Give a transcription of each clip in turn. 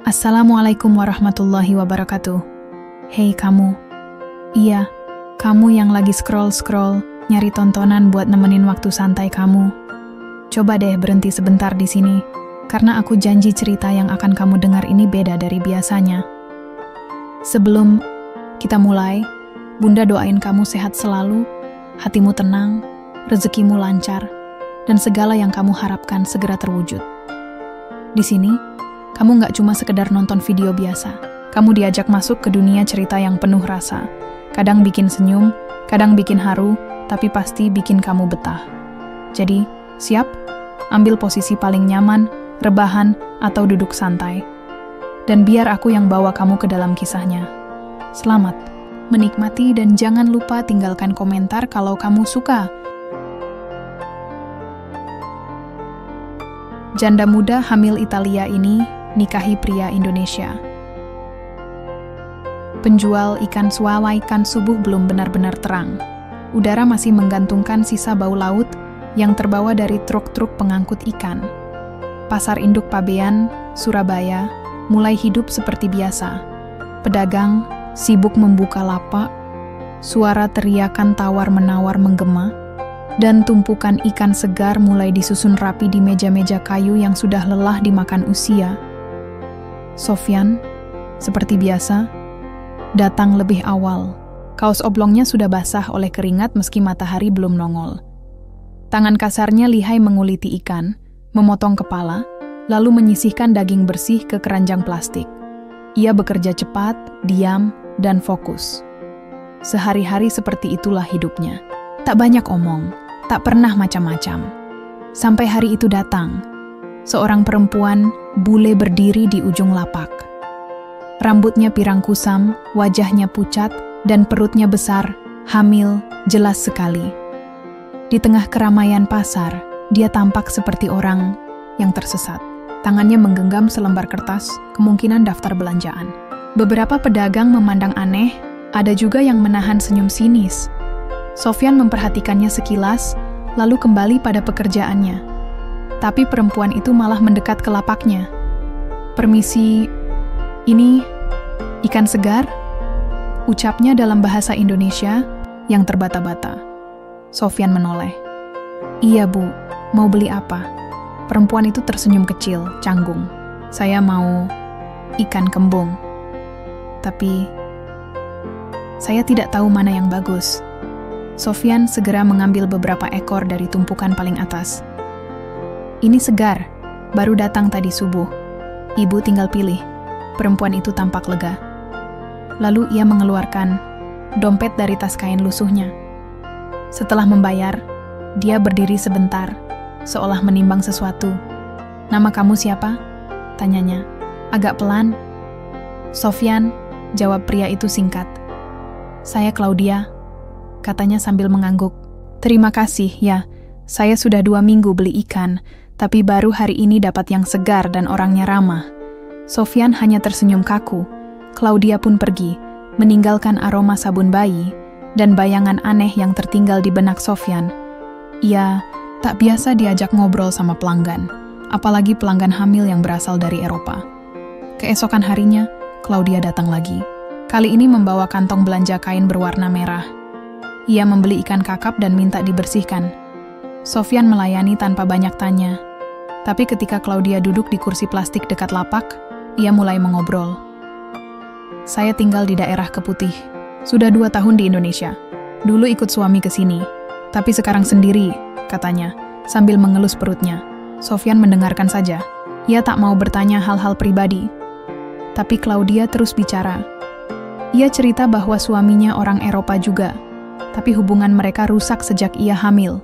Assalamualaikum warahmatullahi wabarakatuh. Hei kamu. Iya, kamu yang lagi scroll-scroll, nyari tontonan buat nemenin waktu santai kamu. Coba deh berhenti sebentar di sini, karena aku janji cerita yang akan kamu dengar ini beda dari biasanya. Sebelum kita mulai, Bunda doain kamu sehat selalu, hatimu tenang, rezekimu lancar, dan segala yang kamu harapkan segera terwujud. Di sini, kamu nggak cuma sekedar nonton video biasa. Kamu diajak masuk ke dunia cerita yang penuh rasa. Kadang bikin senyum, kadang bikin haru, tapi pasti bikin kamu betah. Jadi, siap? Ambil posisi paling nyaman, rebahan, atau duduk santai. Dan biar aku yang bawa kamu ke dalam kisahnya. Selamat menikmati dan jangan lupa tinggalkan komentar kalau kamu suka. Janda muda hamil Italia ini nikahi pria Indonesia. Penjual ikan swalaikan subuh belum benar-benar terang. Udara masih menggantungkan sisa bau laut yang terbawa dari truk-truk pengangkut ikan. Pasar induk Pabean, Surabaya, mulai hidup seperti biasa. Pedagang sibuk membuka lapak, suara teriakan tawar-menawar menggema, dan tumpukan ikan segar mulai disusun rapi di meja-meja kayu yang sudah lelah dimakan usia. Sofyan, seperti biasa, datang lebih awal. Kaos oblongnya sudah basah oleh keringat meski matahari belum nongol. Tangan kasarnya lihai menguliti ikan, memotong kepala, lalu menyisihkan daging bersih ke keranjang plastik. Ia bekerja cepat, diam, dan fokus. Sehari-hari seperti itulah hidupnya. Tak banyak omong, tak pernah macam-macam. Sampai hari itu datang. Seorang perempuan bule berdiri di ujung lapak. Rambutnya pirang kusam, wajahnya pucat, dan perutnya besar, hamil, jelas sekali. Di tengah keramaian pasar, dia tampak seperti orang yang tersesat. Tangannya menggenggam selembar kertas, kemungkinan daftar belanjaan. Beberapa pedagang memandang aneh, ada juga yang menahan senyum sinis. Sofyan memperhatikannya sekilas, lalu kembali pada pekerjaannya. Tapi perempuan itu malah mendekat ke lapaknya. "Permisi, ini ikan segar?" Ucapnya dalam bahasa Indonesia yang terbata-bata. Sofyan menoleh. "Iya bu, mau beli apa?" Perempuan itu tersenyum kecil, canggung. "Saya mau ikan kembung. Tapi saya tidak tahu mana yang bagus." Sofyan segera mengambil beberapa ekor dari tumpukan paling atas. "Ini segar, baru datang tadi subuh. Ibu tinggal pilih." Perempuan itu tampak lega. Lalu ia mengeluarkan dompet dari tas kain lusuhnya. Setelah membayar, dia berdiri sebentar, seolah menimbang sesuatu. "Nama kamu siapa?" tanyanya. Agak pelan. "Sofyan," jawab pria itu singkat. "Saya Claudia," katanya sambil mengangguk. "Terima kasih ya, saya sudah 2 minggu beli ikan, tapi baru hari ini dapat yang segar dan orangnya ramah." Sofyan hanya tersenyum kaku. Claudia pun pergi, meninggalkan aroma sabun bayi dan bayangan aneh yang tertinggal di benak Sofyan. Ia tak biasa diajak ngobrol sama pelanggan, apalagi pelanggan hamil yang berasal dari Eropa. Keesokan harinya, Claudia datang lagi. Kali ini membawa kantong belanja kain berwarna merah. Ia membeli ikan kakap dan minta dibersihkan. Sofyan melayani tanpa banyak tanya. Tapi ketika Claudia duduk di kursi plastik dekat lapak, ia mulai mengobrol. "Saya tinggal di daerah Keputih. Sudah 2 tahun di Indonesia. Dulu ikut suami ke sini, tapi sekarang sendiri," katanya, sambil mengelus perutnya. Sofyan mendengarkan saja. Ia tak mau bertanya hal-hal pribadi. Tapi Claudia terus bicara. Ia cerita bahwa suaminya orang Eropa juga, tapi hubungan mereka rusak sejak ia hamil.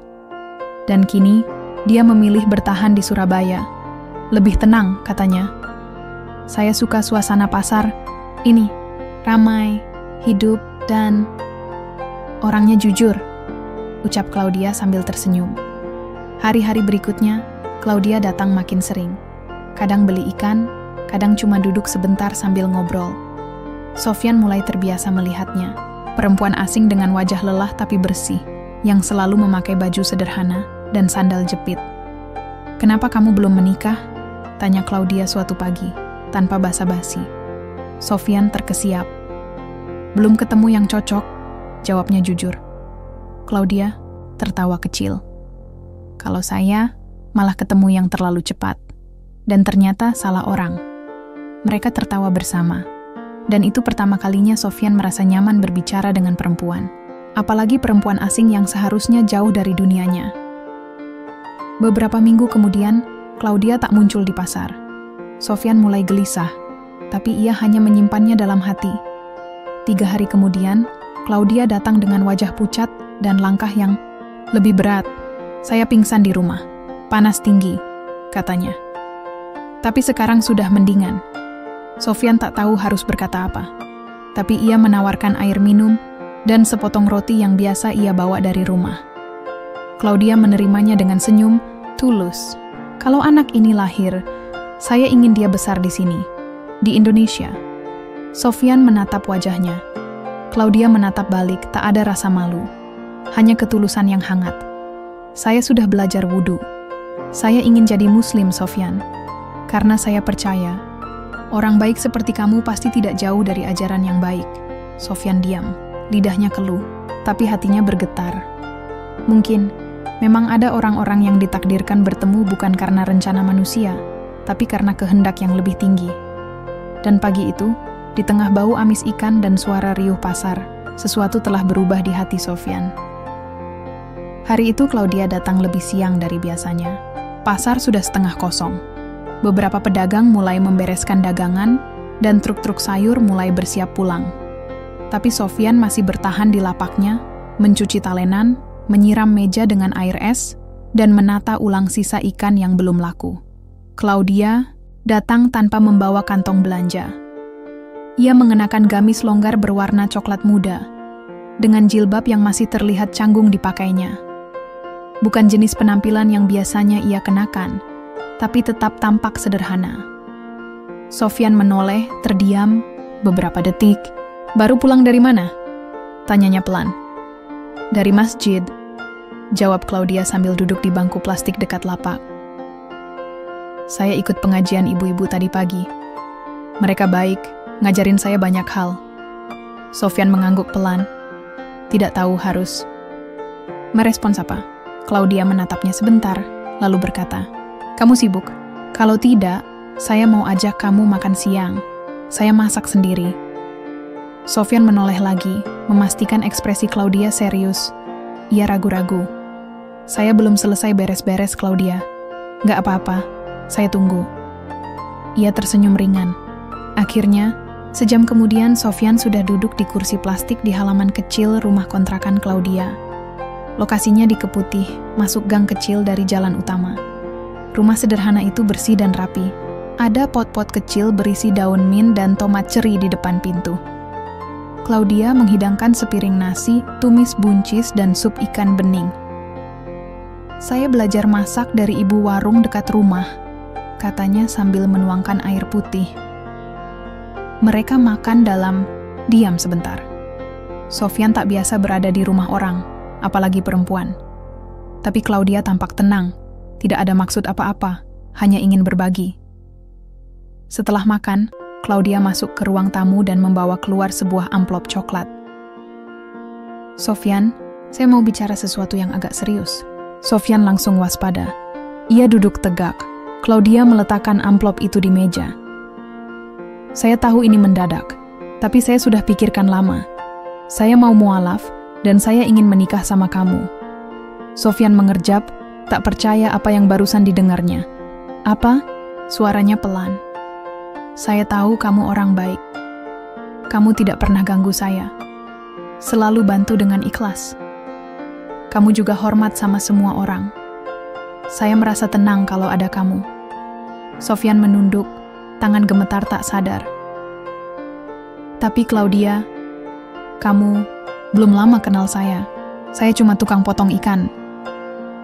Dan kini, dia memilih bertahan di Surabaya. "Lebih tenang," katanya. "Saya suka suasana pasar. Ini, ramai, hidup, dan orangnya jujur," ucap Claudia sambil tersenyum. Hari-hari berikutnya, Claudia datang makin sering. Kadang beli ikan, kadang cuma duduk sebentar sambil ngobrol. Sofyan mulai terbiasa melihatnya. Perempuan asing dengan wajah lelah tapi bersih, yang selalu memakai baju sederhana dan sandal jepit. "Kenapa kamu belum menikah?" tanya Claudia suatu pagi. tanpa basa-basi. Sofyan terkesiap. "Belum ketemu yang cocok," jawabnya jujur. Claudia tertawa kecil. "Kalau saya malah ketemu yang terlalu cepat. Dan ternyata salah orang." Mereka tertawa bersama. Dan itu pertama kalinya Sofyan merasa nyaman berbicara dengan perempuan. Apalagi perempuan asing yang seharusnya jauh dari dunianya. Beberapa minggu kemudian, Claudia tak muncul di pasar. Sofyan mulai gelisah, tapi ia hanya menyimpannya dalam hati. 3 hari kemudian, Claudia datang dengan wajah pucat dan langkah yang lebih berat. "Saya pingsan di rumah. Panas tinggi," katanya. Tapi sekarang sudah mendingan. Sofyan tak tahu harus berkata apa. Tapi ia menawarkan air minum dan sepotong roti yang biasa ia bawa dari rumah. Claudia menerimanya dengan senyum tulus. "Kalau anak ini lahir, saya ingin dia besar di sini, di Indonesia." Sofyan menatap wajahnya. Claudia menatap balik, tak ada rasa malu. Hanya ketulusan yang hangat. "Saya sudah belajar wudhu. Saya ingin jadi muslim, Sofyan. Karena saya percaya, orang baik seperti kamu pasti tidak jauh dari ajaran yang baik." Sofyan diam, lidahnya keluh, tapi hatinya bergetar. Mungkin, memang ada orang-orang yang ditakdirkan bertemu bukan karena rencana manusia, tapi karena kehendak yang lebih tinggi. Dan pagi itu, di tengah bau amis ikan dan suara riuh pasar, sesuatu telah berubah di hati Sofyan. Hari itu Claudia datang lebih siang dari biasanya. Pasar sudah setengah kosong. Beberapa pedagang mulai membereskan dagangan, dan truk-truk sayur mulai bersiap pulang. Tapi Sofyan masih bertahan di lapaknya, mencuci talenan, menyiram meja dengan air es, dan menata ulang sisa ikan yang belum laku. Claudia datang tanpa membawa kantong belanja. Ia mengenakan gamis longgar berwarna coklat muda, dengan jilbab yang masih terlihat canggung dipakainya. Bukan jenis penampilan yang biasanya ia kenakan, tapi tetap tampak sederhana. Sofyan menoleh, terdiam, beberapa detik. "Baru pulang dari mana?" tanyanya pelan. "Dari masjid," jawab Claudia sambil duduk di bangku plastik dekat lapak. "Saya ikut pengajian ibu-ibu tadi pagi. Mereka baik, ngajarin saya banyak hal." Sofyan mengangguk pelan, tidak tahu harus merespons apa. Claudia menatapnya sebentar, lalu berkata, "Kamu sibuk? Kalau tidak, saya mau ajak kamu makan siang. Saya masak sendiri." Sofyan menoleh lagi, memastikan ekspresi Claudia serius. Ia ragu-ragu. "Saya belum selesai beres-beres, Claudia." "Nggak apa-apa, saya tunggu." Ia tersenyum ringan. Akhirnya, sejam kemudian Sofyan sudah duduk di kursi plastik di halaman kecil rumah kontrakan Claudia. Lokasinya di Keputih, masuk gang kecil dari jalan utama. Rumah sederhana itu bersih dan rapi. Ada pot-pot kecil berisi daun mint dan tomat ceri di depan pintu. Claudia menghidangkan sepiring nasi, tumis buncis, dan sup ikan bening. "Saya belajar masak dari ibu warung dekat rumah," katanya sambil menuangkan air putih. Mereka makan dalam diam sebentar. Sofyan tak biasa berada di rumah orang, apalagi perempuan. Tapi Claudia tampak tenang, tidak ada maksud apa-apa, hanya ingin berbagi. Setelah makan, Claudia masuk ke ruang tamu dan membawa keluar sebuah amplop coklat. "Sofyan, saya mau bicara sesuatu yang agak serius." Sofyan langsung waspada. Ia duduk tegak. Claudia meletakkan amplop itu di meja. "Saya tahu ini mendadak, tapi saya sudah pikirkan lama. Saya mau mualaf, dan saya ingin menikah sama kamu." Sofyan mengerjap, tak percaya apa yang barusan didengarnya. "Apa?" Suaranya pelan. "Saya tahu kamu orang baik. Kamu tidak pernah ganggu saya. Selalu bantu dengan ikhlas. Kamu juga hormat sama semua orang. Saya merasa tenang kalau ada kamu." Sofyan menunduk, tangan gemetar tak sadar. "Tapi Claudia, kamu belum lama kenal saya. Saya cuma tukang potong ikan."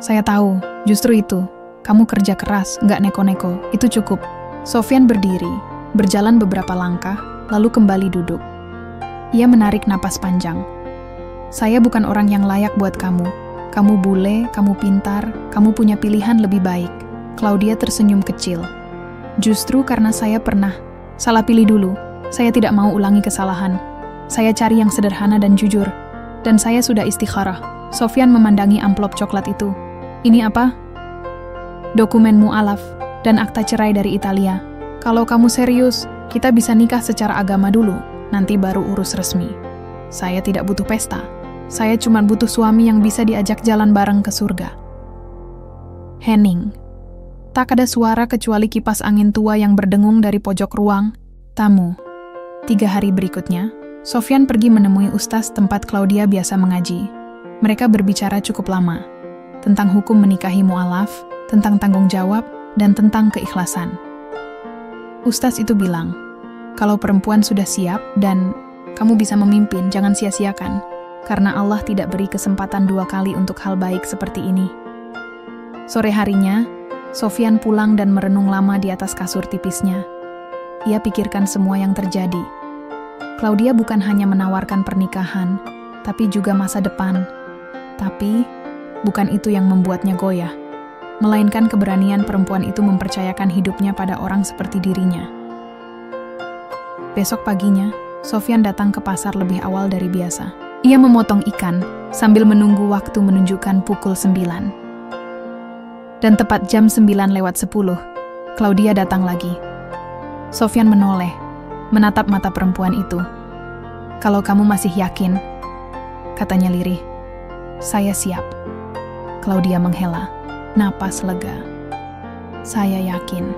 "Saya tahu, justru itu. Kamu kerja keras, nggak neko-neko. Itu cukup." Sofyan berdiri, berjalan beberapa langkah, lalu kembali duduk. Ia menarik napas panjang. "Saya bukan orang yang layak buat kamu. Kamu bule, kamu pintar, kamu punya pilihan lebih baik." Claudia tersenyum kecil. "Justru karena saya pernah Salah pilih dulu. Saya tidak mau ulangi kesalahan. Saya cari yang sederhana dan jujur. Dan saya sudah istikharah. Sofyan memandangi amplop coklat itu. Ini apa? Dokumen mu'alaf dan akta cerai dari Italia. Kalau kamu serius, kita bisa nikah secara agama dulu, nanti baru urus resmi. Saya tidak butuh pesta. Saya cuma butuh suami yang bisa diajak jalan bareng ke surga. Hening. Tak ada suara kecuali kipas angin tua yang berdengung dari pojok ruang tamu. 3 hari berikutnya, Sofyan pergi menemui ustaz tempat Claudia biasa mengaji. Mereka berbicara cukup lama, tentang hukum menikahi mu'alaf, tentang tanggung jawab, dan tentang keikhlasan. Ustaz itu bilang, kalau perempuan sudah siap dan kamu bisa memimpin, jangan sia-siakan, karena Allah tidak beri kesempatan 2 kali untuk hal baik seperti ini. Sore harinya, Sofyan pulang dan merenung lama di atas kasur tipisnya. Ia pikirkan semua yang terjadi. Claudia bukan hanya menawarkan pernikahan, tapi juga masa depan. Tapi, bukan itu yang membuatnya goyah, melainkan keberanian perempuan itu mempercayakan hidupnya pada orang seperti dirinya. Besok paginya, Sofyan datang ke pasar lebih awal dari biasa. Ia memotong ikan sambil menunggu waktu menunjukkan pukul 9. Dan tepat jam 9:10, Claudia datang lagi. Sofyan menoleh, menatap mata perempuan itu. "Kalau kamu masih yakin," katanya lirih. "Saya siap." Claudia menghela, napas lega. "Saya yakin."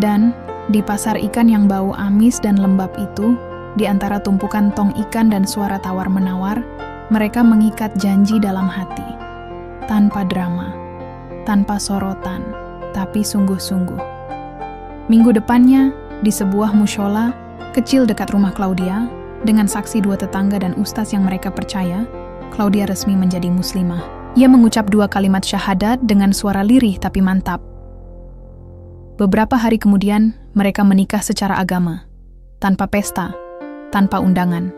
Dan di pasar ikan yang bau amis dan lembab itu, di antara tumpukan tong ikan dan suara tawar-menawar, mereka mengikat janji dalam hati. Tanpa drama, tanpa sorotan, tapi sungguh-sungguh. Minggu depannya, di sebuah mushola kecil dekat rumah Claudia, dengan saksi 2 tetangga dan ustaz yang mereka percaya, Claudia resmi menjadi muslimah. Ia mengucap 2 kalimat syahadat dengan suara lirih tapi mantap. Beberapa hari kemudian, mereka menikah secara agama, tanpa pesta, tanpa undangan,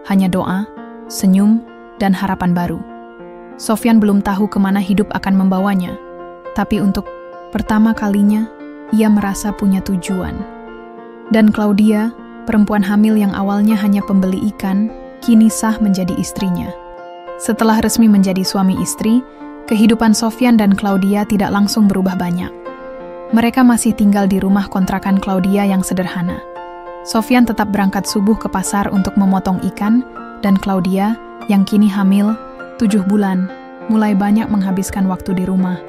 hanya doa, senyum, dan harapan baru. Sofyan belum tahu kemana hidup akan membawanya, tapi untuk pertama kalinya, ia merasa punya tujuan. Dan Claudia, perempuan hamil yang awalnya hanya pembeli ikan, kini sah menjadi istrinya. Setelah resmi menjadi suami istri, kehidupan Sofyan dan Claudia tidak langsung berubah banyak. Mereka masih tinggal di rumah kontrakan Claudia yang sederhana. Sofyan tetap berangkat subuh ke pasar untuk memotong ikan, dan Claudia, yang kini hamil, 7 bulan, mulai banyak menghabiskan waktu di rumah,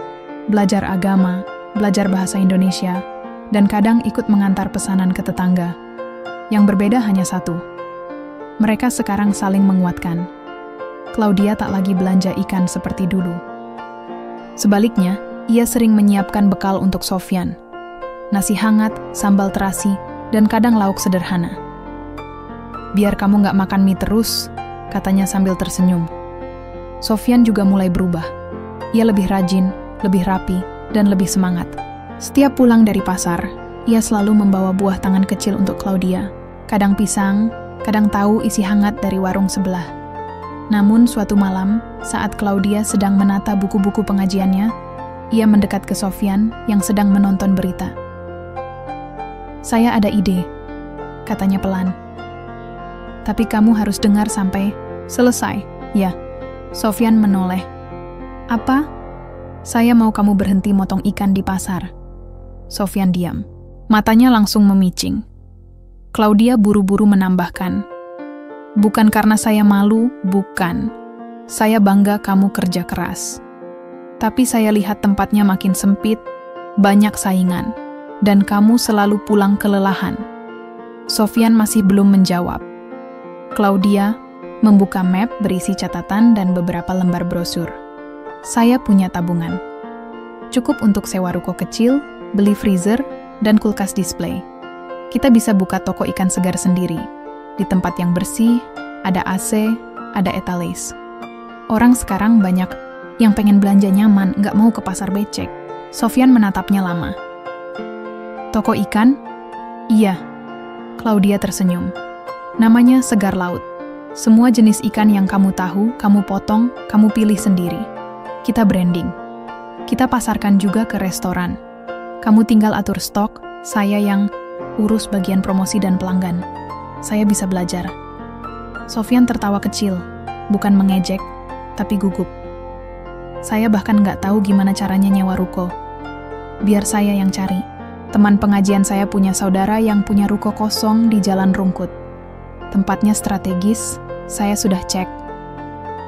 belajar agama, belajar bahasa Indonesia, dan kadang ikut mengantar pesanan ke tetangga. Yang berbeda hanya satu. Mereka sekarang saling menguatkan. Claudia tak lagi belanja ikan seperti dulu. Sebaliknya, ia sering menyiapkan bekal untuk Sofyan. Nasi hangat, sambal terasi, dan kadang lauk sederhana. "Biar kamu gak makan mie terus," katanya sambil tersenyum. Sofyan juga mulai berubah. Ia lebih rajin, lebih rapi, dan lebih semangat. Setiap pulang dari pasar, ia selalu membawa buah tangan kecil untuk Claudia. Kadang pisang, kadang tahu isi hangat dari warung sebelah. Namun suatu malam, saat Claudia sedang menata buku-buku pengajiannya, ia mendekat ke Sofyan yang sedang menonton berita. "Saya ada ide," katanya pelan. "Tapi kamu harus dengar sampai selesai." "Ya." Sofyan menoleh. "Apa?" "Saya mau kamu berhenti motong ikan di pasar." Sofyan diam. Matanya langsung memicing. Claudia buru-buru menambahkan, "Bukan karena saya malu, bukan. Saya bangga kamu kerja keras. Tapi saya lihat tempatnya makin sempit, banyak saingan, dan kamu selalu pulang kelelahan." Sofyan masih belum menjawab. Claudia membuka map berisi catatan dan beberapa lembar brosur. "Saya punya tabungan. Cukup untuk sewa ruko kecil, beli freezer, dan kulkas display. Kita bisa buka toko ikan segar sendiri. Di tempat yang bersih, ada AC, ada etalase. Orang sekarang banyak yang pengen belanja nyaman, nggak mau ke pasar becek." Sofyan menatapnya lama. "Toko ikan?" "Iya." Claudia tersenyum. "Namanya Segar Laut. Semua jenis ikan yang kamu tahu, kamu potong, kamu pilih sendiri. Kita branding. Kita pasarkan juga ke restoran. Kamu tinggal atur stok, saya yang..." urus bagian promosi dan pelanggan. Saya bisa belajar. Sofyan tertawa kecil, bukan mengejek, tapi gugup. Saya bahkan nggak tahu gimana caranya nyewa ruko. Biar saya yang cari. Teman pengajian saya punya saudara yang punya ruko kosong di Jalan Rungkut. Tempatnya strategis, saya sudah cek.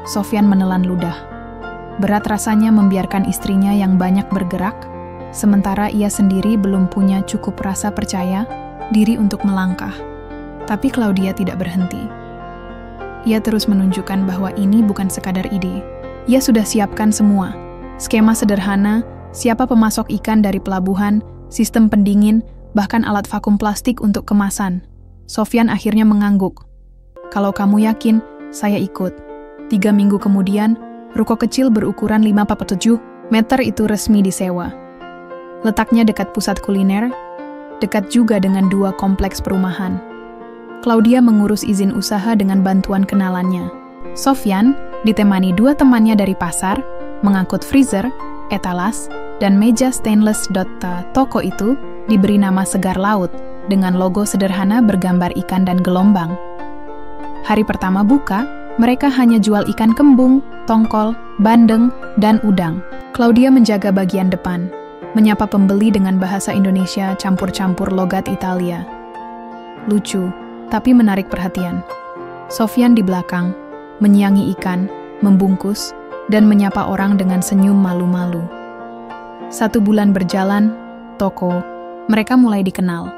Sofyan menelan ludah. Berat rasanya membiarkan istrinya yang banyak bergerak, sementara ia sendiri belum punya cukup rasa percaya diri untuk melangkah. Tapi Claudia tidak berhenti. Ia terus menunjukkan bahwa ini bukan sekadar ide. Ia sudah siapkan semua. Skema sederhana, siapa pemasok ikan dari pelabuhan, sistem pendingin, bahkan alat vakum plastik untuk kemasan. Sofyan akhirnya mengangguk. Kalau kamu yakin, saya ikut. 3 minggu kemudian, ruko kecil berukuran 5x7 meter itu resmi disewa. Letaknya dekat pusat kuliner, dekat juga dengan 2 kompleks perumahan. Claudia mengurus izin usaha dengan bantuan kenalannya. Sofyan ditemani 2 temannya dari pasar, mengangkut freezer, etalas, dan meja stainless. Toko itu diberi nama Segar Laut dengan logo sederhana bergambar ikan dan gelombang. Hari pertama buka, mereka hanya jual ikan kembung, tongkol, bandeng, dan udang. Claudia menjaga bagian depan, menyapa pembeli dengan bahasa Indonesia campur-campur logat Italia. Lucu, tapi menarik perhatian. Sofyan di belakang, menyiangi ikan, membungkus, dan menyapa orang dengan senyum malu-malu. 1 bulan berjalan, toko, mereka mulai dikenal.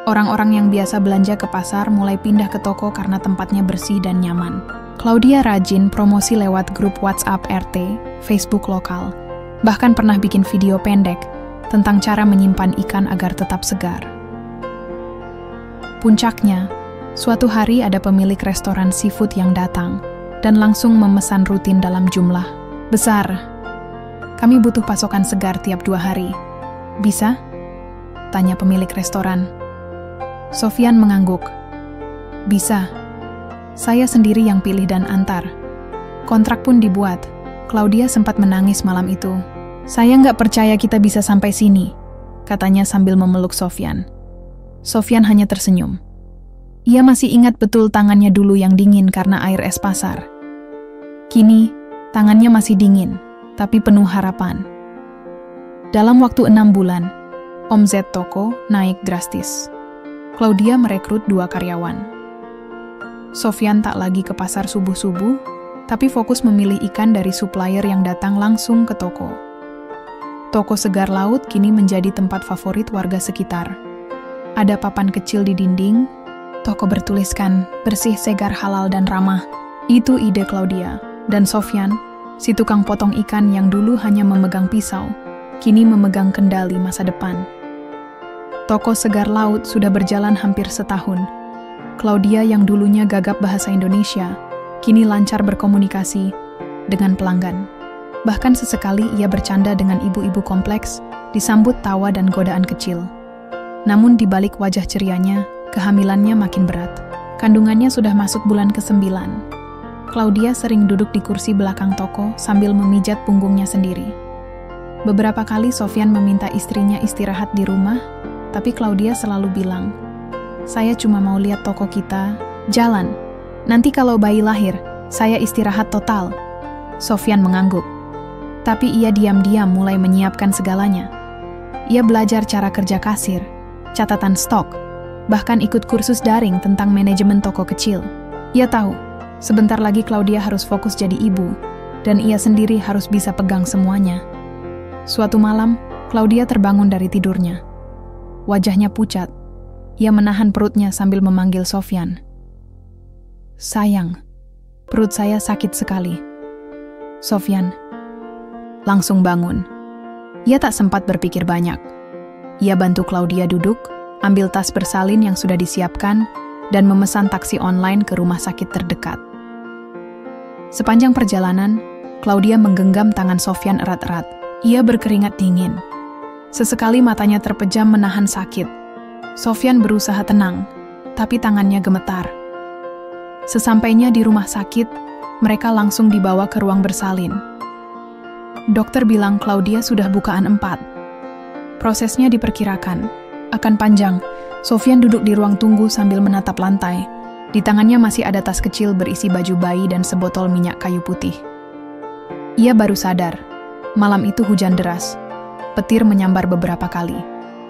Orang-orang yang biasa belanja ke pasar mulai pindah ke toko karena tempatnya bersih dan nyaman. Claudia rajin promosi lewat grup WhatsApp RT, Facebook lokal, bahkan pernah bikin video pendek tentang cara menyimpan ikan agar tetap segar. Puncaknya, suatu hari ada pemilik restoran seafood yang datang dan langsung memesan rutin dalam jumlah besar. Kami butuh pasokan segar tiap 2 hari. Bisa? Tanya pemilik restoran. Sofyan mengangguk. Bisa. Saya sendiri yang pilih dan antar. Kontrak pun dibuat. Claudia sempat menangis malam itu. Saya nggak percaya kita bisa sampai sini, katanya sambil memeluk Sofyan. Sofyan hanya tersenyum. Ia masih ingat betul tangannya dulu yang dingin karena air es pasar. Kini, tangannya masih dingin, tapi penuh harapan. Dalam waktu 6 bulan, omzet toko naik drastis. Claudia merekrut 2 karyawan. Sofyan tak lagi ke pasar subuh-subuh, tapi fokus memilih ikan dari supplier yang datang langsung ke toko. Toko Segar Laut kini menjadi tempat favorit warga sekitar. Ada papan kecil di dinding, toko bertuliskan bersih, segar, halal, dan ramah. Itu ide Claudia. Dan Sofyan, si tukang potong ikan yang dulu hanya memegang pisau, kini memegang kendali masa depan. Toko Segar Laut sudah berjalan hampir setahun. Claudia yang dulunya gagap bahasa Indonesia, kini lancar berkomunikasi dengan pelanggan. Bahkan sesekali ia bercanda dengan ibu-ibu kompleks, disambut tawa dan godaan kecil. Namun di balik wajah cerianya, kehamilannya makin berat. Kandungannya sudah masuk bulan ke-9. Claudia sering duduk di kursi belakang toko sambil memijat punggungnya sendiri. Beberapa kali Sofyan meminta istrinya istirahat di rumah, tapi Claudia selalu bilang, "Saya cuma mau lihat toko kita jalan. Nanti kalau bayi lahir, saya istirahat total." Sofyan mengangguk. Tapi ia diam-diam mulai menyiapkan segalanya. Ia belajar cara kerja kasir, catatan stok, bahkan ikut kursus daring tentang manajemen toko kecil. Ia tahu, sebentar lagi Claudia harus fokus jadi ibu, dan ia sendiri harus bisa pegang semuanya. Suatu malam, Claudia terbangun dari tidurnya. Wajahnya pucat. Ia menahan perutnya sambil memanggil Sofyan. "Sayang, perut saya sakit sekali." Sofyan langsung bangun. Ia tak sempat berpikir banyak. Ia bantu Claudia duduk, ambil tas bersalin yang sudah disiapkan, dan memesan taksi online ke rumah sakit terdekat. Sepanjang perjalanan, Claudia menggenggam tangan Sofyan erat-erat. Ia berkeringat dingin. Sesekali matanya terpejam menahan sakit. Sofyan berusaha tenang, tapi tangannya gemetar. Sesampainya di rumah sakit, mereka langsung dibawa ke ruang bersalin. Dokter bilang Claudia sudah bukaan 4. Prosesnya diperkirakan akan panjang. Sofyan duduk di ruang tunggu sambil menatap lantai. Di tangannya masih ada tas kecil berisi baju bayi dan sebotol minyak kayu putih. Ia baru sadar, malam itu hujan deras. Petir menyambar beberapa kali.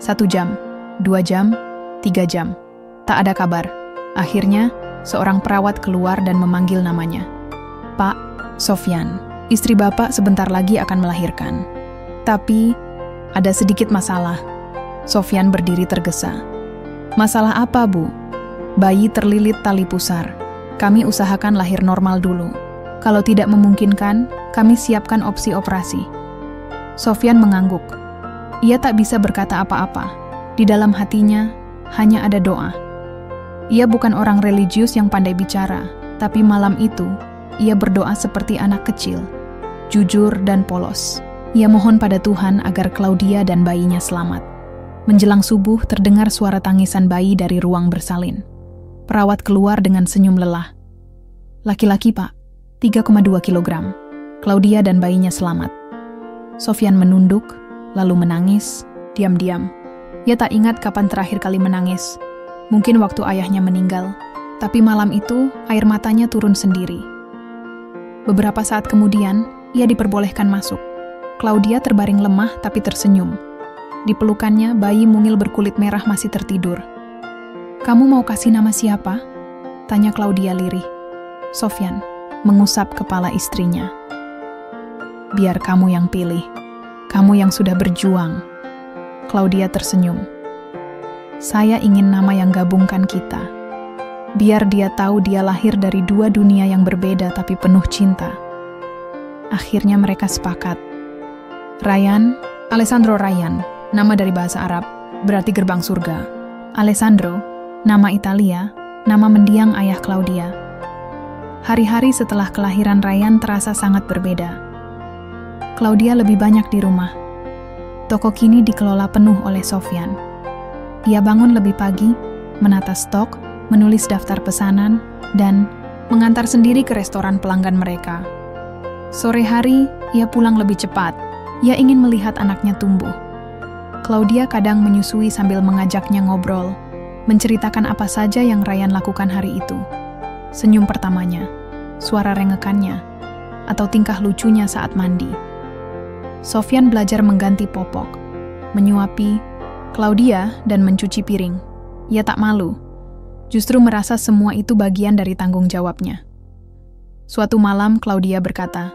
1 jam, 2 jam, 3 jam. Tak ada kabar. Akhirnya, seorang perawat keluar dan memanggil namanya. Pak, Sofyan, istri Bapak sebentar lagi akan melahirkan. Tapi, ada sedikit masalah. Sofyan berdiri tergesa. Masalah apa, Bu? Bayi terlilit tali pusar. Kami usahakan lahir normal dulu. Kalau tidak memungkinkan, kami siapkan opsi operasi. Sofyan mengangguk. Ia tak bisa berkata apa-apa. Di dalam hatinya, hanya ada doa. Ia bukan orang religius yang pandai bicara, tapi malam itu, ia berdoa seperti anak kecil, jujur dan polos. Ia mohon pada Tuhan agar Claudia dan bayinya selamat. Menjelang subuh, terdengar suara tangisan bayi dari ruang bersalin. Perawat keluar dengan senyum lelah. Laki-laki, Pak, 3,2 kilogram. Claudia dan bayinya selamat. Sofyan menunduk, lalu menangis, diam-diam. Ia tak ingat kapan terakhir kali menangis. Mungkin waktu ayahnya meninggal. Tapi malam itu, air matanya turun sendiri. Beberapa saat kemudian, ia diperbolehkan masuk. Claudia terbaring lemah tapi tersenyum. Di pelukannya, bayi mungil berkulit merah masih tertidur. Kamu mau kasih nama siapa? Tanya Claudia lirih. Sofyan mengusap kepala istrinya. Biar kamu yang pilih. Kamu yang sudah berjuang. Claudia tersenyum. Saya ingin nama yang gabungkan kita. Biar dia tahu dia lahir dari 2 dunia yang berbeda tapi penuh cinta. Akhirnya mereka sepakat. Ryan, Alessandro Ryan, nama dari bahasa Arab, berarti gerbang surga. Alessandro, nama Italia, nama mendiang ayah Claudia. Hari-hari setelah kelahiran Ryan terasa sangat berbeda. Claudia lebih banyak di rumah. Toko kini dikelola penuh oleh Sofyan. Ia bangun lebih pagi, menata stok, menulis daftar pesanan, dan mengantar sendiri ke restoran pelanggan mereka. Sore hari, ia pulang lebih cepat. Ia ingin melihat anaknya tumbuh. Claudia kadang menyusui sambil mengajaknya ngobrol, menceritakan apa saja yang Ryan lakukan hari itu. Senyum pertamanya, suara rengekannya, atau tingkah lucunya saat mandi. Sofyan belajar mengganti popok, menyuapi Claudia dan mencuci piring. Ia tak malu, justru merasa semua itu bagian dari tanggung jawabnya. Suatu malam Claudia berkata,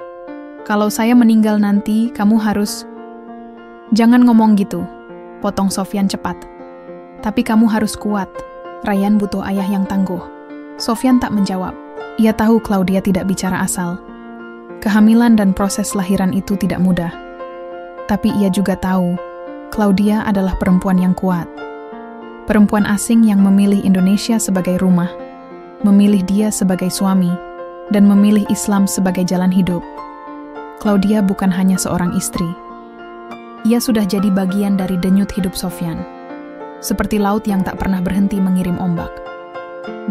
"Kalau saya meninggal nanti, kamu harus..." "Jangan ngomong gitu," potong Sofyan cepat. "Tapi kamu harus kuat. Ryan butuh ayah yang tangguh." Sofyan tak menjawab. Ia tahu Claudia tidak bicara asal. Kehamilan dan proses lahiran itu tidak mudah. Tapi ia juga tahu, Claudia adalah perempuan yang kuat. Perempuan asing yang memilih Indonesia sebagai rumah, memilih dia sebagai suami, dan memilih Islam sebagai jalan hidup. Claudia bukan hanya seorang istri. Ia sudah jadi bagian dari denyut hidup Sofyan. Seperti laut yang tak pernah berhenti mengirim ombak.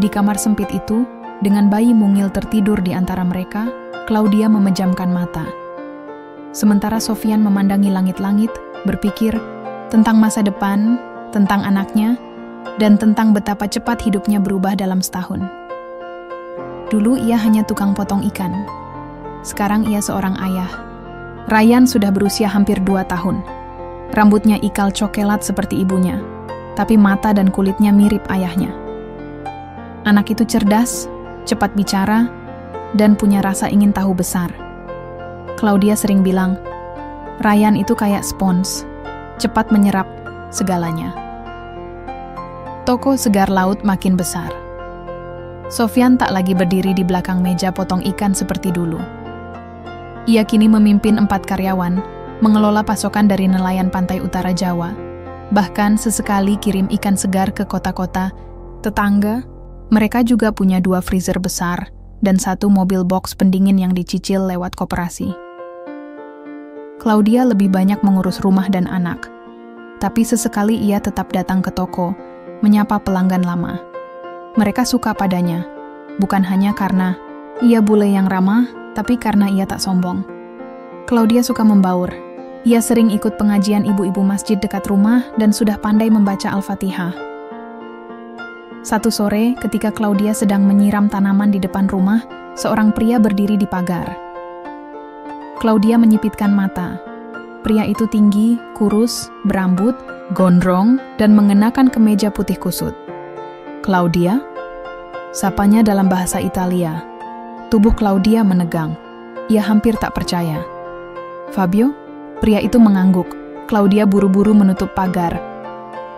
Di kamar sempit itu, dengan bayi mungil tertidur di antara mereka, Claudia memejamkan mata. Sementara Sofyan memandangi langit-langit, berpikir tentang masa depan, tentang anaknya, dan tentang betapa cepat hidupnya berubah dalam setahun. Dulu ia hanya tukang potong ikan. Sekarang ia seorang ayah. Ryan sudah berusia hampir 2 tahun. Rambutnya ikal cokelat seperti ibunya, tapi mata dan kulitnya mirip ayahnya. Anak itu cerdas, cepat bicara, dan punya rasa ingin tahu besar. Claudia sering bilang, Ryan itu kayak spons, cepat menyerap segalanya. Toko segar laut makin besar. Sofyan tak lagi berdiri di belakang meja potong ikan seperti dulu. Ia kini memimpin 4 karyawan, mengelola pasokan dari nelayan pantai utara Jawa, bahkan sesekali kirim ikan segar ke kota-kota tetangga. Mereka juga punya 2 freezer besar dan 1 mobil box pendingin yang dicicil lewat koperasi. Claudia lebih banyak mengurus rumah dan anak, tapi sesekali ia tetap datang ke toko, menyapa pelanggan lama. Mereka suka padanya, bukan hanya karena ia bule yang ramah, tapi karena ia tak sombong. Claudia suka membaur. Ia sering ikut pengajian ibu-ibu masjid dekat rumah dan sudah pandai membaca Al-Fatihah. Satu sore, ketika Claudia sedang menyiram tanaman di depan rumah, seorang pria berdiri di pagar. Claudia menyipitkan mata. Pria itu tinggi, kurus, berambut, gondrong, dan mengenakan kemeja putih kusut. "Claudia?" Sapanya dalam bahasa Italia. Tubuh Claudia menegang. Ia hampir tak percaya. "Fabio?" Pria itu mengangguk. Claudia buru-buru menutup pagar.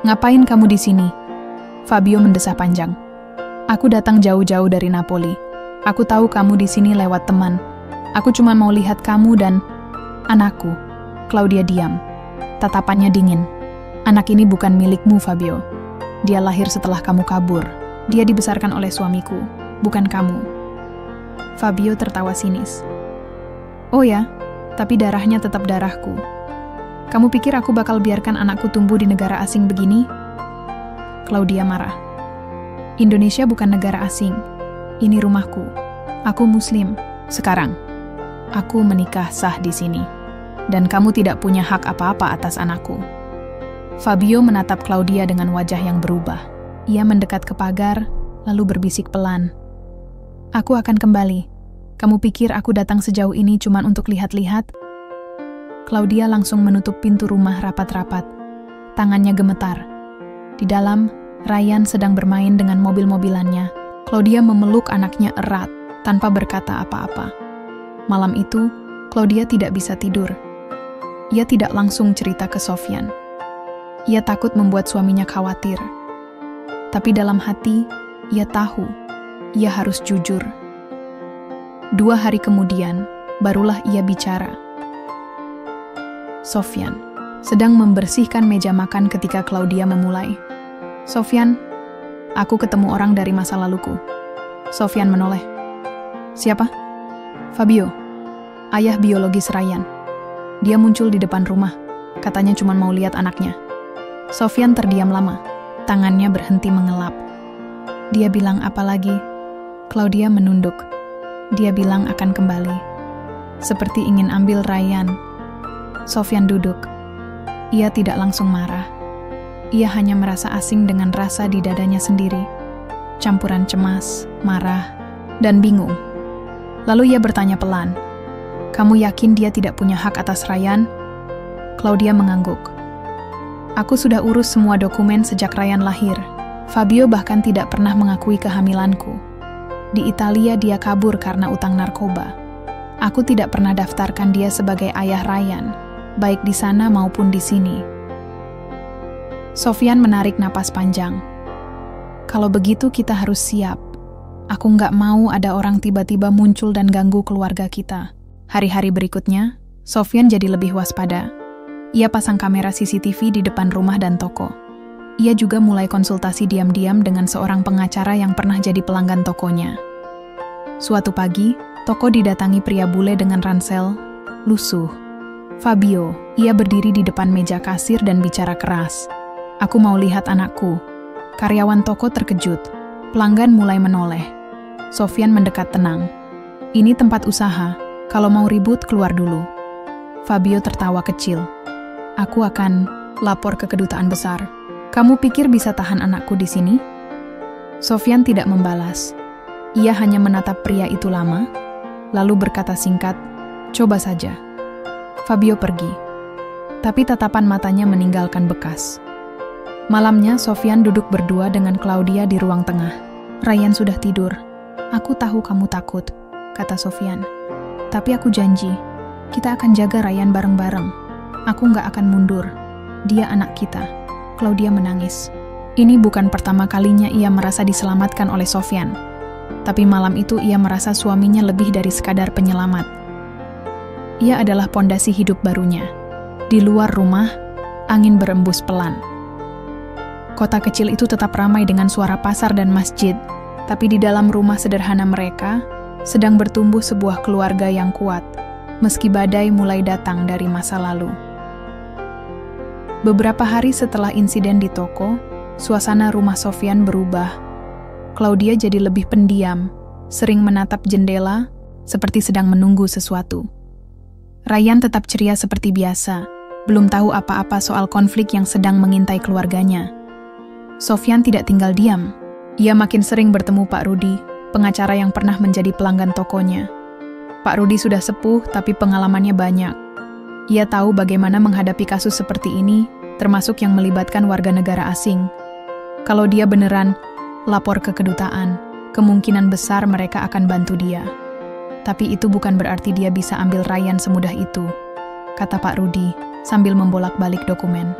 "Ngapain kamu di sini?" Fabio mendesah panjang. "Aku datang jauh-jauh dari Napoli. Aku tahu kamu di sini lewat teman. Aku cuma mau lihat kamu dan anakku." Claudia diam. Tatapannya dingin. "Anak ini bukan milikmu, Fabio. Dia lahir setelah kamu kabur. Dia dibesarkan oleh suamiku, bukan kamu." Fabio tertawa sinis. "Oh ya, tapi darahnya tetap darahku. Kamu pikir aku bakal biarkan anakku tumbuh di negara asing begini?" Claudia marah. "Indonesia bukan negara asing. Ini rumahku. Aku Muslim. Sekarang, aku menikah sah di sini. Dan kamu tidak punya hak apa-apa atas anakku." Fabio menatap Claudia dengan wajah yang berubah. Ia mendekat ke pagar, lalu berbisik pelan. "Aku akan kembali. Kamu pikir aku datang sejauh ini cuma untuk lihat-lihat?" Claudia langsung menutup pintu rumah rapat-rapat. Tangannya gemetar. Di dalam, Ryan sedang bermain dengan mobil-mobilannya. Claudia memeluk anaknya erat, tanpa berkata apa-apa. Malam itu, Claudia tidak bisa tidur. Ia tidak langsung cerita ke Sofyan. Ia takut membuat suaminya khawatir. Tapi dalam hati, ia tahu, ia harus jujur. 2 hari kemudian, barulah ia bicara. Sofyan sedang membersihkan meja makan ketika Claudia memulai. "Sofyan, aku ketemu orang dari masa laluku." Sofyan menoleh. "Siapa?" "Fabio, ayah biologis Ryan. Dia muncul di depan rumah, katanya cuma mau lihat anaknya." Sofyan terdiam lama, tangannya berhenti mengelap. "Dia bilang apa lagi?" Claudia menunduk. "Dia bilang akan kembali. Seperti ingin ambil Ryan." Sofyan duduk. Ia tidak langsung marah. Ia hanya merasa asing dengan rasa di dadanya sendiri. Campuran cemas, marah, dan bingung. Lalu ia bertanya pelan, "Kamu yakin dia tidak punya hak atas Ryan?" Claudia mengangguk. "Aku sudah urus semua dokumen sejak Ryan lahir. Fabio bahkan tidak pernah mengakui kehamilanku. Di Italia dia kabur karena utang narkoba. Aku tidak pernah daftarkan dia sebagai ayah Ryan, baik di sana maupun di sini." Sofyan menarik napas panjang. "Kalau begitu kita harus siap. Aku nggak mau ada orang tiba-tiba muncul dan ganggu keluarga kita." Hari-hari berikutnya, Sofyan jadi lebih waspada. Ia pasang kamera CCTV di depan rumah dan toko. Ia juga mulai konsultasi diam-diam dengan seorang pengacara yang pernah jadi pelanggan tokonya. Suatu pagi, toko didatangi pria bule dengan ransel, lusuh. "Fabio," ia berdiri di depan meja kasir dan bicara keras. "Aku mau lihat anakku." Karyawan toko terkejut. Pelanggan mulai menoleh. Sofyan mendekat tenang. "Ini tempat usaha. Kalau mau ribut, keluar dulu." Fabio tertawa kecil. "Aku akan lapor ke kedutaan besar." "Kamu pikir bisa tahan anakku di sini?" Sofyan tidak membalas. Ia hanya menatap pria itu lama, lalu berkata singkat, "Coba saja." Fabio pergi. Tapi tatapan matanya meninggalkan bekas. Malamnya, Sofyan duduk berdua dengan Claudia di ruang tengah. "Ryan sudah tidur. Aku tahu kamu takut," kata Sofyan. "Tapi aku janji, kita akan jaga Ryan bareng-bareng. Aku nggak akan mundur. Dia anak kita." Claudia menangis. Ini bukan pertama kalinya ia merasa diselamatkan oleh Sofyan. Tapi malam itu ia merasa suaminya lebih dari sekadar penyelamat. Ia adalah pondasi hidup barunya. Di luar rumah, angin berembus pelan. Kota kecil itu tetap ramai dengan suara pasar dan masjid, tapi di dalam rumah sederhana mereka sedang bertumbuh sebuah keluarga yang kuat, meski badai mulai datang dari masa lalu. Beberapa hari setelah insiden di toko, suasana rumah Sofyan berubah. Claudia jadi lebih pendiam, sering menatap jendela, seperti sedang menunggu sesuatu. Ryan tetap ceria seperti biasa, belum tahu apa-apa soal konflik yang sedang mengintai keluarganya. Sofyan tidak tinggal diam. Ia makin sering bertemu Pak Rudi, pengacara yang pernah menjadi pelanggan tokonya. Pak Rudi sudah sepuh, tapi pengalamannya banyak. Ia tahu bagaimana menghadapi kasus seperti ini, termasuk yang melibatkan warga negara asing. Kalau dia beneran lapor ke kedutaan, kemungkinan besar mereka akan bantu dia. Tapi itu bukan berarti dia bisa ambil Ryan semudah itu, kata Pak Rudi sambil membolak-balik dokumen.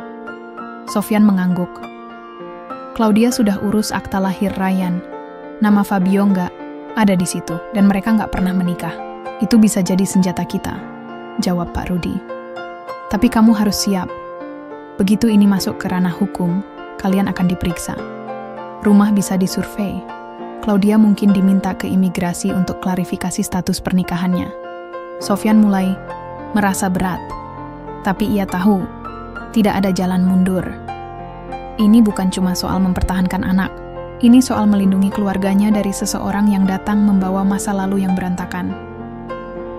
Sofyan mengangguk. Claudia sudah urus akta lahir Ryan. Nama Fabio nggak ada di situ, dan mereka nggak pernah menikah. Itu bisa jadi senjata kita, jawab Pak Rudi. Tapi kamu harus siap. Begitu ini masuk ke ranah hukum, kalian akan diperiksa. Rumah bisa disurvei. Claudia mungkin diminta ke imigrasi untuk klarifikasi status pernikahannya. Sofyan mulai merasa berat. Tapi ia tahu, tidak ada jalan mundur. Ini bukan cuma soal mempertahankan anak. Ini soal melindungi keluarganya dari seseorang yang datang membawa masa lalu yang berantakan.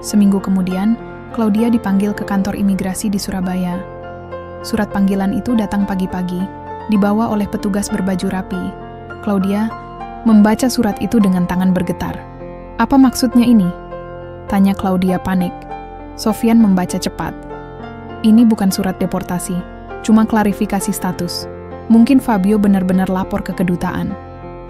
Seminggu kemudian, Claudia dipanggil ke kantor imigrasi di Surabaya. Surat panggilan itu datang pagi-pagi, dibawa oleh petugas berbaju rapi. Claudia membaca surat itu dengan tangan bergetar. Apa maksudnya ini? Tanya Claudia panik. Sofyan membaca cepat. Ini bukan surat deportasi, cuma klarifikasi status. Mungkin Fabio benar-benar lapor ke kedutaan.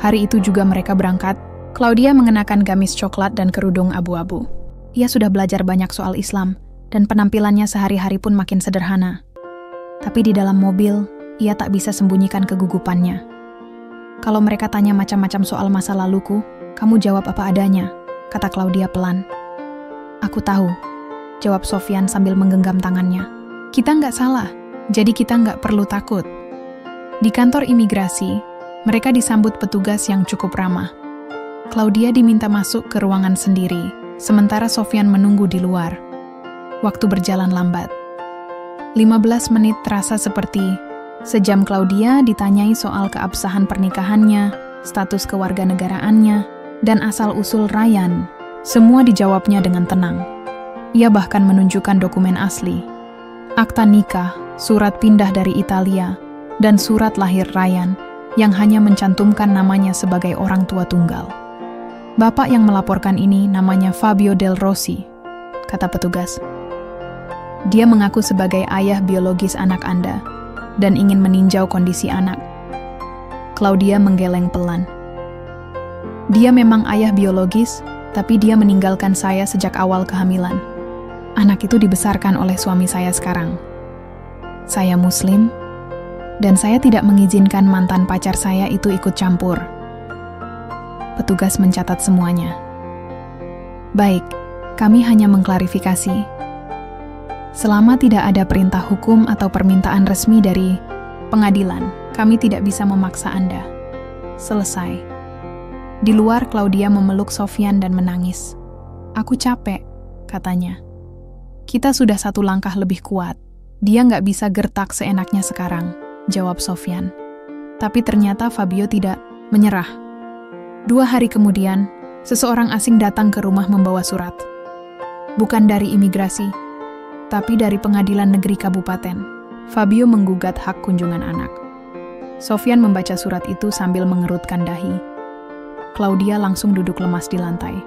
Hari itu juga mereka berangkat. Claudia mengenakan gamis coklat dan kerudung abu-abu. Ia sudah belajar banyak soal Islam, dan penampilannya sehari-hari pun makin sederhana. Tapi di dalam mobil, ia tak bisa sembunyikan kegugupannya. Kalau mereka tanya macam-macam soal masa laluku, kamu jawab apa adanya, kata Claudia pelan. Aku tahu, jawab Sofyan sambil menggenggam tangannya. Kita nggak salah, jadi kita nggak perlu takut. Di kantor imigrasi, mereka disambut petugas yang cukup ramah. Claudia diminta masuk ke ruangan sendiri, sementara Sofyan menunggu di luar. Waktu berjalan lambat. 15 menit terasa seperti sejam. Claudia ditanyai soal keabsahan pernikahannya, status kewarganegaraannya, dan asal-usul Ryan. Semua dijawabnya dengan tenang. Ia bahkan menunjukkan dokumen asli. Akta nikah, surat pindah dari Italia, dan surat lahir Ryan yang hanya mencantumkan namanya sebagai orang tua tunggal. Bapak yang melaporkan ini namanya Fabio Del Rossi, kata petugas. Dia mengaku sebagai ayah biologis anak Anda dan ingin meninjau kondisi anak. Claudia menggeleng pelan. Dia memang ayah biologis, tapi dia meninggalkan saya sejak awal kehamilan. Anak itu dibesarkan oleh suami saya sekarang. Saya Muslim, dan saya tidak mengizinkan mantan pacar saya itu ikut campur. Petugas mencatat semuanya. Baik, kami hanya mengklarifikasi. Selama tidak ada perintah hukum atau permintaan resmi dari pengadilan, kami tidak bisa memaksa Anda. Selesai. Di luar, Claudia memeluk Sofyan dan menangis. Aku capek, katanya. Kita sudah satu langkah lebih kuat. Dia nggak bisa gertak seenaknya sekarang, jawab Sofyan. Tapi ternyata Fabio tidak menyerah. 2 hari kemudian, seseorang asing datang ke rumah membawa surat. Bukan dari imigrasi, tapi dari pengadilan negeri kabupaten. Fabio menggugat hak kunjungan anak. Sofyan membaca surat itu sambil mengerutkan dahi. Claudia langsung duduk lemas di lantai.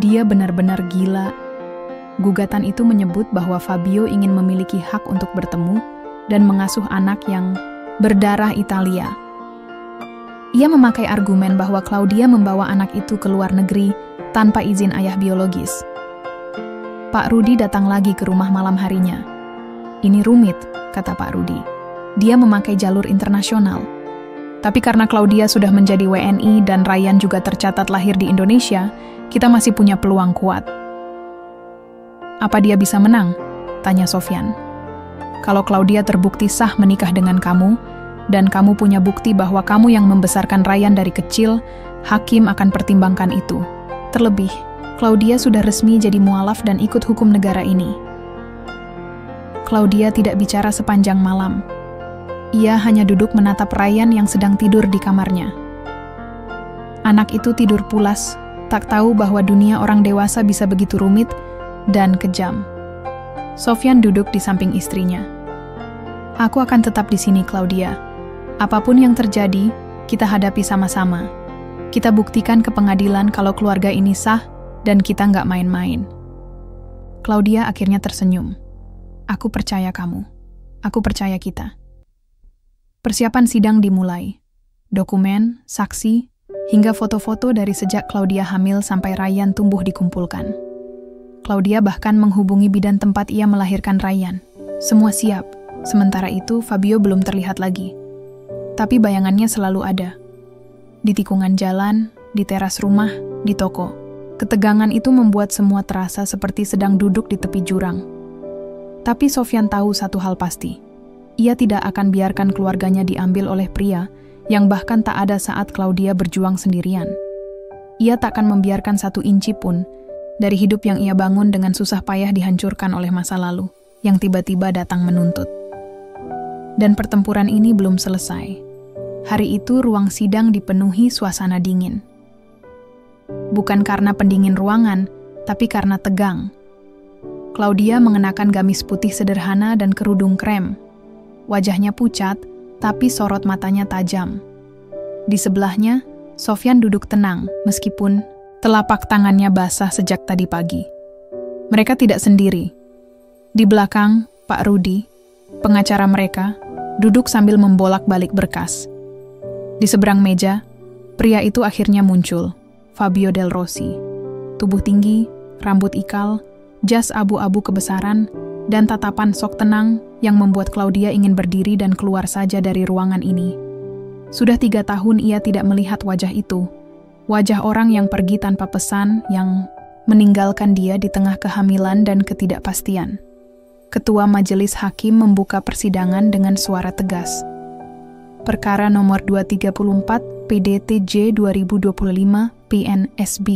Dia benar-benar gila. Gugatan itu menyebut bahwa Fabio ingin memiliki hak untuk bertemu dan mengasuh anak yang berdarah Italia. Ia memakai argumen bahwa Claudia membawa anak itu ke luar negeri tanpa izin ayah biologis. Pak Rudi datang lagi ke rumah malam harinya. Ini rumit, kata Pak Rudi. Dia memakai jalur internasional. Tapi karena Claudia sudah menjadi WNI dan Ryan juga tercatat lahir di Indonesia, kita masih punya peluang kuat. Apa dia bisa menang? Tanya Sofyan. Kalau Claudia terbukti sah menikah dengan kamu, dan kamu punya bukti bahwa kamu yang membesarkan Ryan dari kecil, hakim akan pertimbangkan itu. Terlebih, Claudia sudah resmi jadi mualaf dan ikut hukum negara ini. Claudia tidak bicara sepanjang malam. Ia hanya duduk menatap Ryan yang sedang tidur di kamarnya. Anak itu tidur pulas, tak tahu bahwa dunia orang dewasa bisa begitu rumit dan kejam. Sofyan duduk di samping istrinya. Aku akan tetap di sini, Claudia. Apapun yang terjadi, Kita hadapi sama-sama. Kita buktikan ke pengadilan kalau keluarga ini sah dan kita nggak main-main. Claudia akhirnya tersenyum. Aku percaya kamu. Aku percaya kita. Persiapan sidang dimulai. Dokumen, saksi, hingga foto-foto dari sejak Claudia hamil sampai Ryan tumbuh dikumpulkan. Claudia bahkan menghubungi bidan tempat ia melahirkan Ryan. Semua siap. Sementara itu, Fabio belum terlihat lagi. Tapi bayangannya selalu ada. Di tikungan jalan, di teras rumah, di toko. Ketegangan itu membuat semua terasa seperti sedang duduk di tepi jurang. Tapi Sofyan tahu satu hal pasti. Ia tidak akan biarkan keluarganya diambil oleh pria yang bahkan tak ada saat Claudia berjuang sendirian. Ia tak akan membiarkan satu inci pun dari hidup yang ia bangun dengan susah payah dihancurkan oleh masa lalu yang tiba-tiba datang menuntut. Dan pertempuran ini belum selesai. Hari itu ruang sidang dipenuhi suasana dingin. Bukan karena pendingin ruangan, tapi karena tegang. Claudia mengenakan gamis putih sederhana dan kerudung krem. Wajahnya pucat, tapi sorot matanya tajam. Di sebelahnya, Sofyan duduk tenang, meskipun telapak tangannya basah sejak tadi pagi. Mereka tidak sendiri. Di belakang, Pak Rudi, pengacara mereka, duduk sambil membolak-balik berkas. Di seberang meja, pria itu akhirnya muncul, Fabio Del Rossi. Tubuh tinggi, rambut ikal, jas abu-abu kebesaran, dan tatapan sok tenang yang membuat Claudia ingin berdiri dan keluar saja dari ruangan ini. Sudah 3 tahun ia tidak melihat wajah itu. Wajah orang yang pergi tanpa pesan, yang meninggalkan dia di tengah kehamilan dan ketidakpastian. Ketua Majelis Hakim membuka persidangan dengan suara tegas. Perkara nomor 234 PDTJ 2025 PNSB.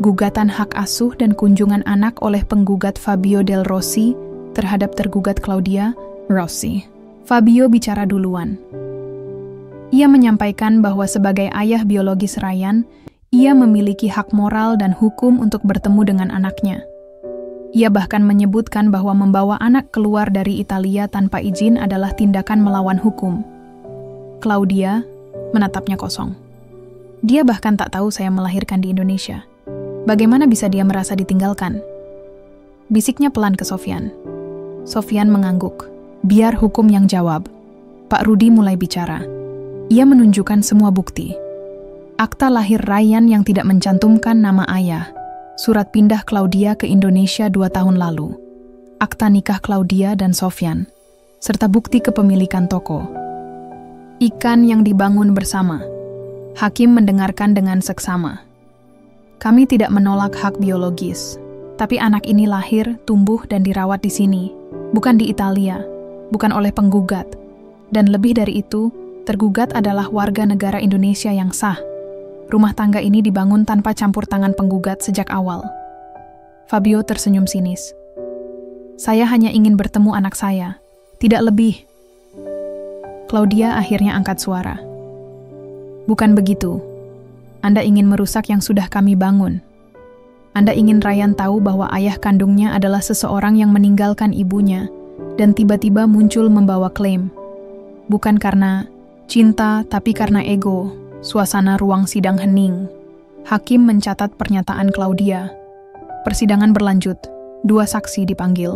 Gugatan hak asuh dan kunjungan anak oleh penggugat Fabio Del Rossi terhadap tergugat Claudia Rossi. Fabio bicara duluan. Ia menyampaikan bahwa sebagai ayah biologis Ryan, ia memiliki hak moral dan hukum untuk bertemu dengan anaknya. Ia bahkan menyebutkan bahwa membawa anak keluar dari Italia tanpa izin adalah tindakan melawan hukum. Claudia menatapnya kosong. Dia bahkan tak tahu saya melahirkan di Indonesia. Bagaimana bisa dia merasa ditinggalkan? Bisiknya pelan ke Sofyan. Sofyan mengangguk. Biar hukum yang jawab. Pak Rudi mulai bicara. Ia menunjukkan semua bukti. Akta lahir Ryan yang tidak mencantumkan nama ayah. Surat pindah Claudia ke Indonesia 2 tahun lalu. Akta nikah Claudia dan Sofyan. Serta bukti kepemilikan toko. Ikan yang dibangun bersama. Hakim mendengarkan dengan seksama. Kami tidak menolak hak biologis. Tapi anak ini lahir, tumbuh, dan dirawat di sini. Bukan di Italia. Bukan oleh penggugat. Dan lebih dari itu, tergugat adalah warga negara Indonesia yang sah. Rumah tangga ini dibangun tanpa campur tangan penggugat sejak awal. Fabio tersenyum sinis. Saya hanya ingin bertemu anak saya, tidak lebih. Claudia akhirnya angkat suara. Bukan begitu. Anda ingin merusak yang sudah kami bangun. Anda ingin Ryan tahu bahwa ayah kandungnya adalah seseorang yang meninggalkan ibunya dan tiba-tiba muncul membawa klaim. Bukan karena cinta, tapi karena ego. Suasana ruang sidang hening. Hakim mencatat pernyataan Claudia. Persidangan berlanjut. 2 saksi dipanggil.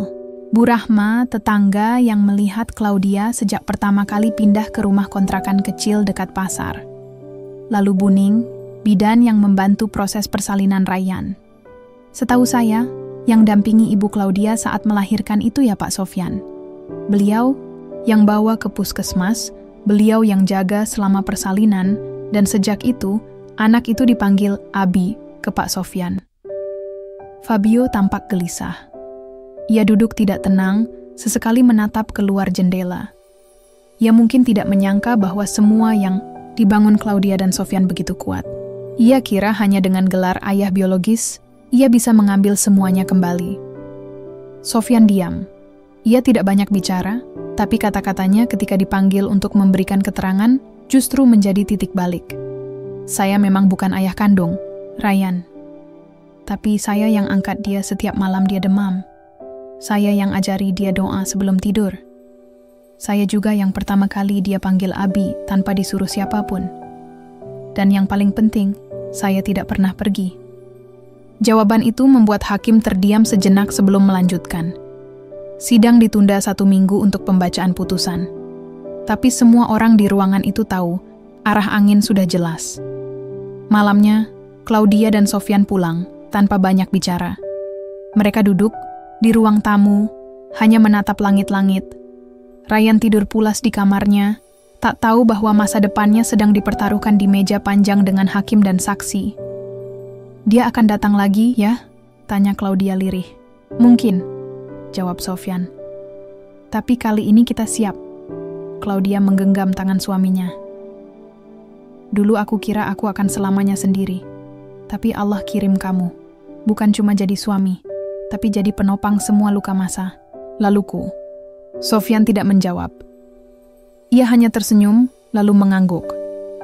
Bu Rahma, tetangga yang melihat Claudia sejak pertama kali pindah ke rumah kontrakan kecil dekat pasar. Lalu Buning, bidan yang membantu proses persalinan Ryan. Setahu saya, yang dampingi ibu Claudia saat melahirkan itu ya Pak Sofyan. Beliau yang bawa ke puskesmas, beliau yang jaga selama persalinan, dan sejak itu, anak itu dipanggil Abi ke Pak Sofyan. Fabio tampak gelisah. Ia duduk tidak tenang, sesekali menatap keluar jendela. Ia mungkin tidak menyangka bahwa semua yang dibangun Claudia dan Sofyan begitu kuat. Ia kira hanya dengan gelar ayah biologis, ia bisa mengambil semuanya kembali. Sofyan diam. Ia tidak banyak bicara, tapi kata-katanya ketika dipanggil untuk memberikan keterangan, justru menjadi titik balik. Saya memang bukan ayah kandung, Ryan. Tapi saya yang angkat dia setiap malam dia demam. Saya yang ajari dia doa sebelum tidur. Saya juga yang pertama kali dia panggil Abi tanpa disuruh siapapun. Dan yang paling penting, saya tidak pernah pergi. Jawaban itu membuat hakim terdiam sejenak sebelum melanjutkan. Sidang ditunda 1 minggu untuk pembacaan putusan. Tapi semua orang di ruangan itu tahu, arah angin sudah jelas. Malamnya, Claudia dan Sofyan pulang tanpa banyak bicara. Mereka duduk di ruang tamu, hanya menatap langit-langit. Ryan tidur pulas di kamarnya, tak tahu bahwa masa depannya sedang dipertaruhkan di meja panjang dengan hakim dan saksi. "Dia akan datang lagi, ya?" tanya Claudia lirih. "Mungkin," jawab Sofyan. "Tapi kali ini kita siap." Claudia menggenggam tangan suaminya. "Dulu aku kira aku akan selamanya sendiri. Tapi Allah kirim kamu. Bukan cuma jadi suami, tapi jadi penopang semua luka masa laluku." Sofyan tidak menjawab. Ia hanya tersenyum, lalu mengangguk.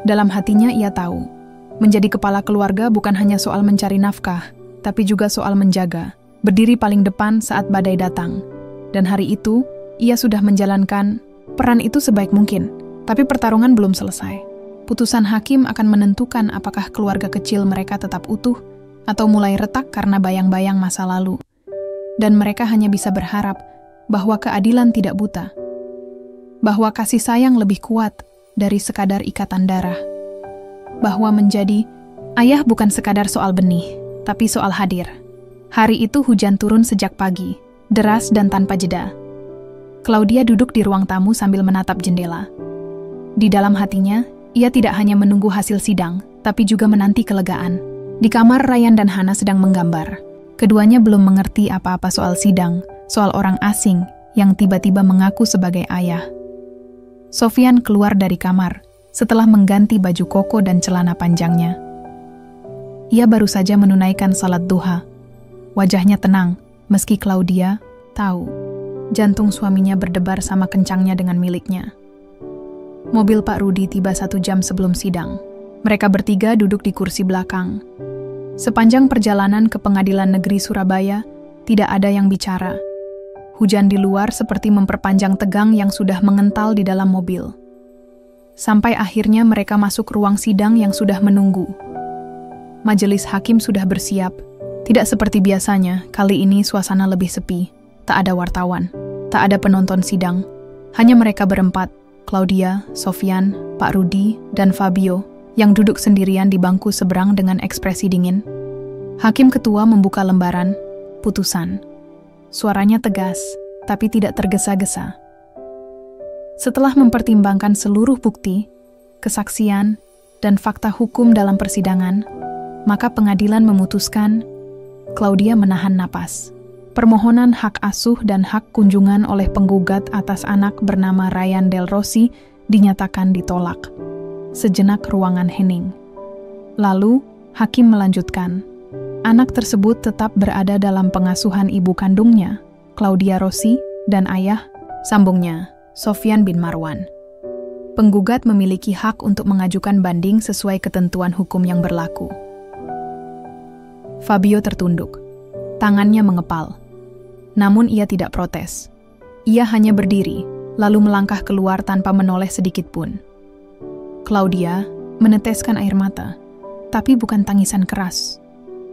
Dalam hatinya ia tahu, menjadi kepala keluarga bukan hanya soal mencari nafkah, tapi juga soal menjaga, berdiri paling depan saat badai datang. Dan hari itu, ia sudah menjalankan peran itu sebaik mungkin, tapi pertarungan belum selesai. Putusan hakim akan menentukan apakah keluarga kecil mereka tetap utuh atau mulai retak karena bayang-bayang masa lalu. Dan mereka hanya bisa berharap bahwa keadilan tidak buta, bahwa kasih sayang lebih kuat dari sekadar ikatan darah, bahwa menjadi ayah bukan sekadar soal benih, tapi soal hadir. Hari itu hujan turun sejak pagi, deras dan tanpa jeda. Claudia duduk di ruang tamu sambil menatap jendela. Di dalam hatinya, ia tidak hanya menunggu hasil sidang, tapi juga menanti kelegaan. Di kamar, Ryan dan Hana sedang menggambar. Keduanya belum mengerti apa-apa soal sidang, soal orang asing yang tiba-tiba mengaku sebagai ayah. Sofyan keluar dari kamar setelah mengganti baju koko dan celana panjangnya. Ia baru saja menunaikan salat duha. Wajahnya tenang, meski Claudia tahu jantung suaminya berdebar sama kencangnya dengan miliknya. Mobil Pak Rudi tiba 1 jam sebelum sidang. Mereka bertiga duduk di kursi belakang. Sepanjang perjalanan ke Pengadilan Negeri Surabaya, tidak ada yang bicara. Hujan di luar seperti memperpanjang tegang yang sudah mengental di dalam mobil. Sampai akhirnya mereka masuk ruang sidang yang sudah menunggu. Majelis hakim sudah bersiap. Tidak seperti biasanya, kali ini suasana lebih sepi. Tak ada wartawan, tak ada penonton sidang. Hanya mereka berempat, Claudia, Sofyan, Pak Rudi, dan Fabio, yang duduk sendirian di bangku seberang dengan ekspresi dingin. Hakim ketua membuka lembaran putusan. Suaranya tegas, tapi tidak tergesa-gesa. Setelah mempertimbangkan seluruh bukti, kesaksian, dan fakta hukum dalam persidangan, maka pengadilan memutuskan Claudia menahan napas. Permohonan hak asuh dan hak kunjungan oleh penggugat atas anak bernama Ryan Del Rossi dinyatakan ditolak. Sejenak ruangan hening. Lalu, hakim melanjutkan. Anak tersebut tetap berada dalam pengasuhan ibu kandungnya, Claudia Rossi, dan ayah, sambungnya, Sofyan bin Marwan. Penggugat memiliki hak untuk mengajukan banding sesuai ketentuan hukum yang berlaku. Fabio tertunduk. Tangannya mengepal. Namun ia tidak protes. Ia hanya berdiri, lalu melangkah keluar tanpa menoleh sedikit pun. Claudia meneteskan air mata, tapi bukan tangisan keras.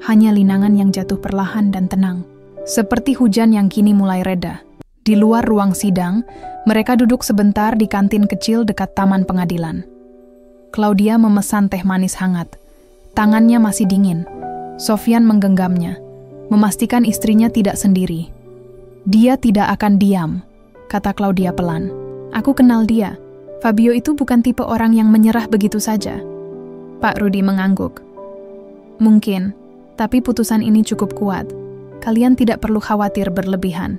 Hanya linangan yang jatuh perlahan dan tenang. Seperti hujan yang kini mulai reda. Di luar ruang sidang, mereka duduk sebentar di kantin kecil dekat taman pengadilan. Claudia memesan teh manis hangat. Tangannya masih dingin. Sofyan menggenggamnya, memastikan istrinya tidak sendiri. "Dia tidak akan diam," kata Claudia pelan. "Aku kenal dia. Fabio itu bukan tipe orang yang menyerah begitu saja." Pak Rudi mengangguk. "Mungkin, tapi putusan ini cukup kuat. Kalian tidak perlu khawatir berlebihan.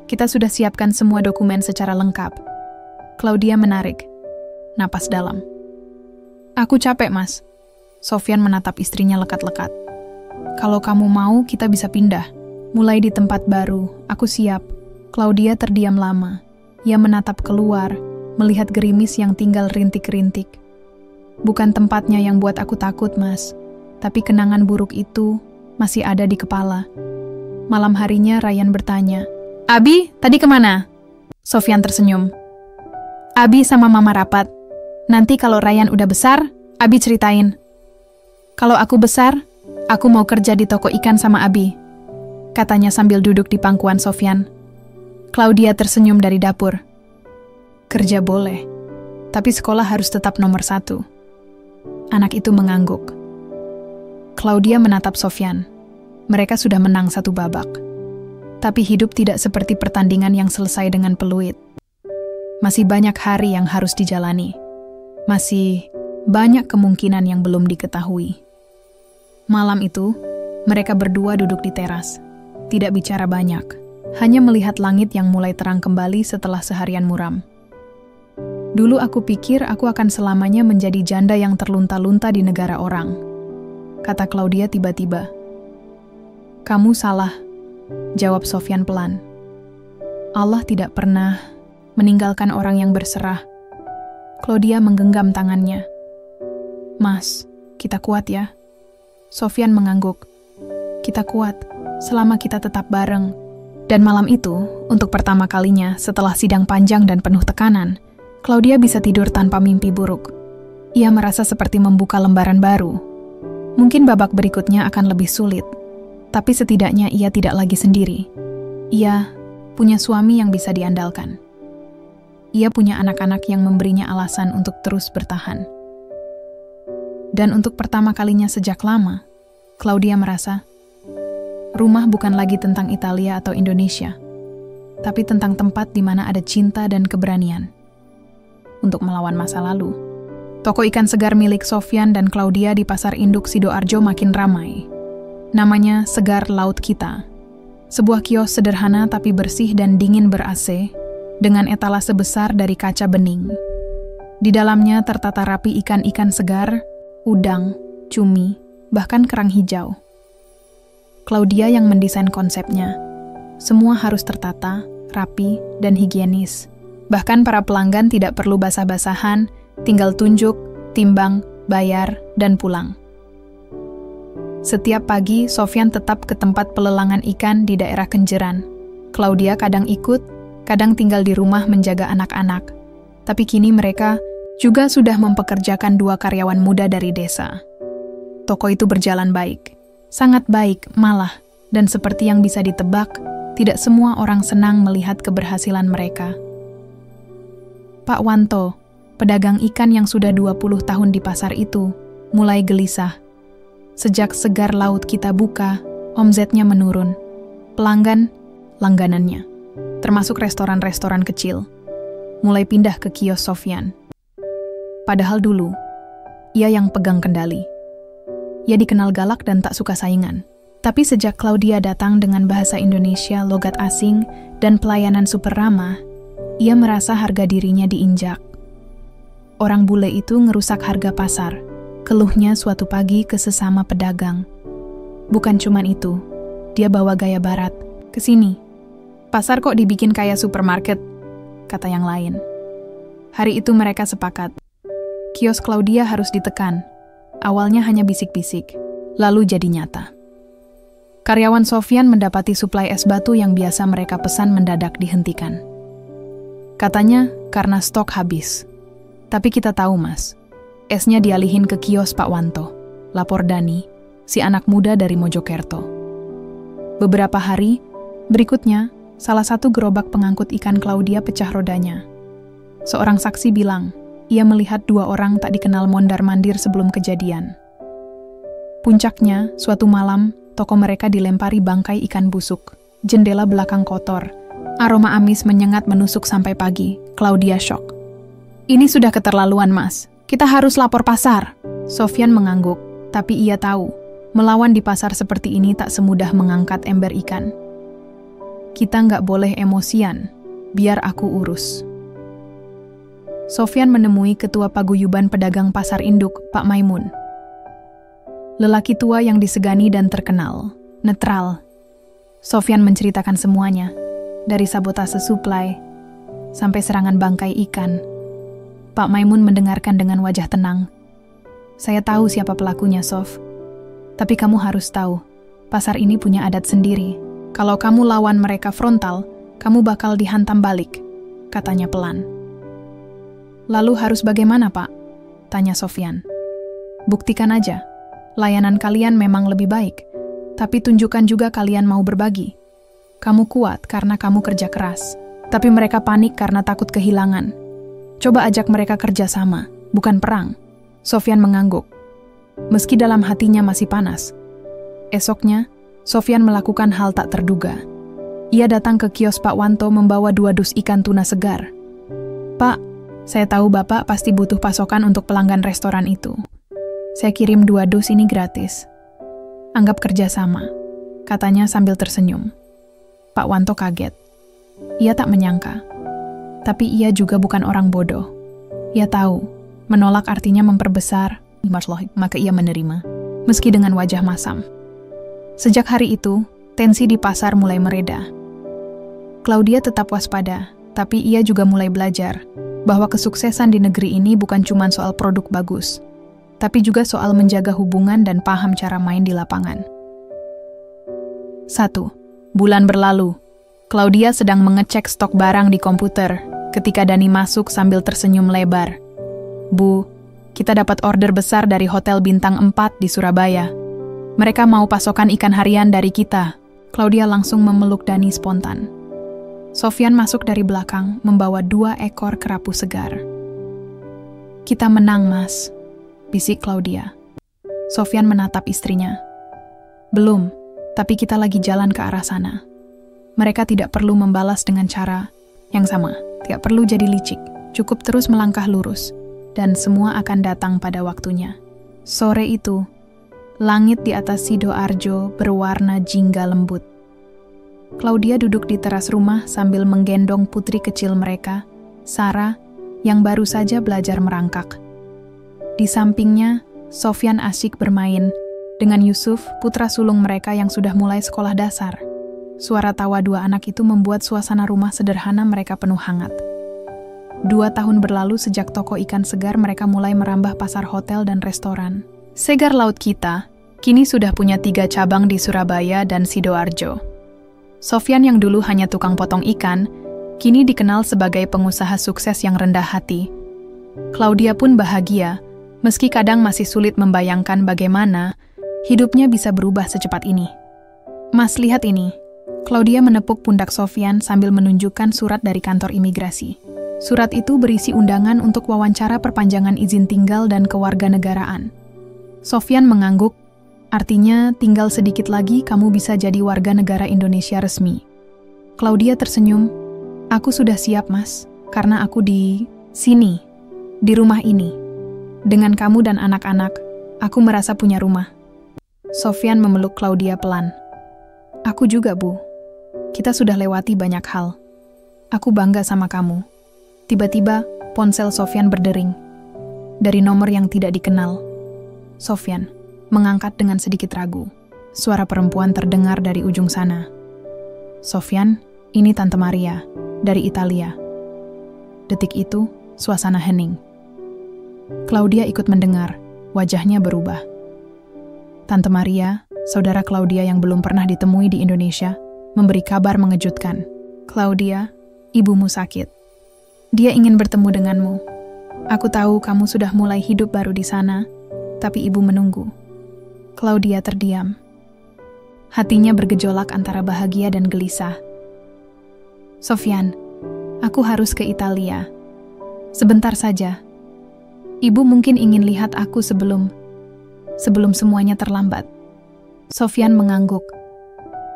Kita sudah siapkan semua dokumen secara lengkap." Claudia menarik napas dalam. "Aku capek, Mas." Sofyan menatap istrinya lekat-lekat. "Kalau kamu mau, kita bisa pindah. Mulai di tempat baru, aku siap." Claudia terdiam lama. Ia menatap keluar, melihat gerimis yang tinggal rintik-rintik. "Bukan tempatnya yang buat aku takut, Mas. Tapi kenangan buruk itu masih ada di kepala." Malam harinya Ryan bertanya, "Abi, tadi kemana?" Sofyan tersenyum. Abi sama Mama rapat. Nanti kalau Ryan udah besar, Abi ceritain. Kalau aku besar, aku mau kerja di toko ikan sama Abi, katanya sambil duduk di pangkuan Sofyan. Claudia tersenyum dari dapur. Kerja boleh, tapi sekolah harus tetap nomor 1. Anak itu mengangguk. Claudia menatap Sofyan. Mereka sudah menang 1 babak. Tapi hidup tidak seperti pertandingan yang selesai dengan peluit. Masih banyak hari yang harus dijalani. Masih banyak kemungkinan yang belum diketahui. Malam itu, mereka berdua duduk di teras. Tidak bicara banyak, hanya melihat langit yang mulai terang kembali setelah seharian muram. Dulu aku pikir aku akan selamanya menjadi janda yang terlunta-lunta di negara orang, kata Claudia tiba-tiba. Kamu salah, jawab Sofyan pelan. Allah tidak pernah meninggalkan orang yang berserah. Claudia menggenggam tangannya. Mas, kita kuat ya. Sofyan mengangguk. Kita kuat, selama kita tetap bareng. Dan malam itu, untuk pertama kalinya setelah sidang panjang dan penuh tekanan, Claudia bisa tidur tanpa mimpi buruk. Ia merasa seperti membuka lembaran baru. Mungkin babak berikutnya akan lebih sulit, tapi setidaknya ia tidak lagi sendiri. Ia punya suami yang bisa diandalkan. Ia punya anak-anak yang memberinya alasan untuk terus bertahan. Dan untuk pertama kalinya sejak lama, Claudia merasa rumah bukan lagi tentang Italia atau Indonesia, tapi tentang tempat di mana ada cinta dan keberanian untuk melawan masa lalu. Toko ikan segar milik Sofyan dan Claudia di Pasar Induk Sidoarjo makin ramai. Namanya Segar Laut Kita. Sebuah kios sederhana tapi bersih dan dingin ber-AC, dengan etalase besar dari kaca bening. Di dalamnya tertata rapi ikan-ikan segar, udang, cumi, bahkan kerang hijau. Claudia yang mendesain konsepnya. Semua harus tertata, rapi, dan higienis. Bahkan para pelanggan tidak perlu basah-basahan, tinggal tunjuk, timbang, bayar, dan pulang. Setiap pagi, Sofyan tetap ke tempat pelelangan ikan di daerah Kenjeran. Claudia kadang ikut, kadang tinggal di rumah menjaga anak-anak. Tapi kini mereka juga sudah mempekerjakan 2 karyawan muda dari desa. Toko itu berjalan baik. Sangat baik, malah. Dan seperti yang bisa ditebak, tidak semua orang senang melihat keberhasilan mereka. Pak Wanto, pedagang ikan yang sudah 20 tahun di pasar itu, mulai gelisah. Sejak Segar Laut Kita buka, omzetnya menurun. Pelanggan, langganannya, termasuk restoran-restoran kecil, mulai pindah ke kios Sofyan. Padahal dulu, ia yang pegang kendali. Ia dikenal galak dan tak suka saingan. Tapi sejak Claudia datang dengan bahasa Indonesia, logat asing, dan pelayanan super ramah, ia merasa harga dirinya diinjak. Orang bule itu ngerusak harga pasar, keluhnya suatu pagi ke sesama pedagang. Bukan cuman itu, dia bawa gaya barat, ke sini. Pasar kok dibikin kayak supermarket, kata yang lain. Hari itu mereka sepakat. Kios Claudia harus ditekan. Awalnya hanya bisik-bisik, lalu jadi nyata. Karyawan Sofyan mendapati suplai es batu yang biasa mereka pesan mendadak dihentikan. Katanya karena stok habis. Tapi kita tahu, Mas. Esnya dialihin ke kios Pak Wanto, lapor Dani, si anak muda dari Mojokerto. Beberapa hari berikutnya, salah satu gerobak pengangkut ikan Claudia pecah rodanya. Seorang saksi bilang, ia melihat 2 orang tak dikenal mondar-mandir sebelum kejadian. Puncaknya, suatu malam, toko mereka dilempari bangkai ikan busuk. Jendela belakang kotor. Aroma amis menyengat menusuk sampai pagi. Claudia shock. Ini sudah keterlaluan, Mas. Kita harus lapor pasar. Sofyan mengangguk, tapi ia tahu, melawan di pasar seperti ini tak semudah mengangkat ember ikan. Kita nggak boleh emosian, biar aku urus. Sofyan menemui ketua paguyuban pedagang pasar induk, Pak Maimun. Lelaki tua yang disegani dan terkenal, netral. Sofyan menceritakan semuanya, dari sabotase suplai sampai serangan bangkai ikan. Pak Maimun mendengarkan dengan wajah tenang. Saya tahu siapa pelakunya, Sof. Tapi kamu harus tahu, pasar ini punya adat sendiri. Kalau kamu lawan mereka frontal, kamu bakal dihantam balik, katanya pelan. Lalu harus bagaimana, Pak? Tanya Sofyan. Buktikan aja. Layanan kalian memang lebih baik, tapi tunjukkan juga kalian mau berbagi. Kamu kuat karena kamu kerja keras, tapi mereka panik karena takut kehilangan. Coba ajak mereka kerja sama, bukan perang. Sofyan mengangguk. Meski dalam hatinya masih panas. Esoknya, Sofyan melakukan hal tak terduga. Ia datang ke kios Pak Wanto membawa 2 dus ikan tuna segar. Pak, saya tahu Bapak pasti butuh pasokan untuk pelanggan restoran itu. Saya kirim 2 dus ini gratis. Anggap kerja sama, katanya sambil tersenyum. Pak Wanto kaget. Ia tak menyangka. Tapi ia juga bukan orang bodoh. Ia tahu, menolak artinya memperbesar, maka ia menerima, meski dengan wajah masam. Sejak hari itu, tensi di pasar mulai mereda. Claudia tetap waspada, tapi ia juga mulai belajar bahwa kesuksesan di negeri ini bukan cuma soal produk bagus, tapi juga soal menjaga hubungan dan paham cara main di lapangan. 1. Bulan berlalu. Claudia sedang mengecek stok barang di komputer ketika Dani masuk sambil tersenyum lebar. Bu, kita dapat order besar dari Hotel Bintang 4 di Surabaya. Mereka mau pasokan ikan harian dari kita. Claudia langsung memeluk Dani spontan. Sofyan masuk dari belakang membawa 2 ekor kerapu segar. Kita menang, Mas, bisik Claudia. Sofyan menatap istrinya. Belum, tapi kita lagi jalan ke arah sana. Mereka tidak perlu membalas dengan cara yang sama. Tidak perlu jadi licik. Cukup terus melangkah lurus. Dan semua akan datang pada waktunya. Sore itu, langit di atas Sidoarjo berwarna jingga lembut. Claudia duduk di teras rumah sambil menggendong putri kecil mereka, Sarah, yang baru saja belajar merangkak. Di sampingnya, Sofyan asyik bermain dengan Yusuf, putra sulung mereka yang sudah mulai sekolah dasar. Suara tawa 2 anak itu membuat suasana rumah sederhana mereka penuh hangat. 2 tahun berlalu sejak toko ikan segar mereka mulai merambah pasar hotel dan restoran. Segar Laut kita kini sudah punya 3 cabang di Surabaya dan Sidoarjo. Sofyan yang dulu hanya tukang potong ikan, kini dikenal sebagai pengusaha sukses yang rendah hati. Claudia pun bahagia, meski kadang masih sulit membayangkan bagaimana hidupnya bisa berubah secepat ini. Mas, lihat ini. Claudia menepuk pundak Sofyan sambil menunjukkan surat dari kantor imigrasi. Surat itu berisi undangan untuk wawancara perpanjangan izin tinggal dan kewarganegaraan. Sofyan mengangguk, artinya tinggal sedikit lagi kamu bisa jadi warga negara Indonesia resmi. Claudia tersenyum, aku sudah siap, Mas, karena aku di sini, di rumah ini. Dengan kamu dan anak-anak, aku merasa punya rumah. Sofyan memeluk Claudia pelan. Aku juga, Bu. Kita sudah lewati banyak hal. Aku bangga sama kamu. Tiba-tiba, ponsel Sofyan berdering. Dari nomor yang tidak dikenal. Sofyan mengangkat dengan sedikit ragu. Suara perempuan terdengar dari ujung sana. Sofyan, ini Tante Maria, dari Italia. Detik itu, suasana hening. Claudia ikut mendengar, wajahnya berubah. Tante Maria, saudara Claudia yang belum pernah ditemui di Indonesia, memberi kabar mengejutkan. Claudia, ibumu sakit. Dia ingin bertemu denganmu. Aku tahu kamu sudah mulai hidup baru di sana, tapi ibu menunggu. Claudia terdiam. Hatinya bergejolak antara bahagia dan gelisah. Sofyan, aku harus ke Italia. Sebentar saja. Ibu mungkin ingin lihat aku sebelum semuanya terlambat. Sofyan mengangguk.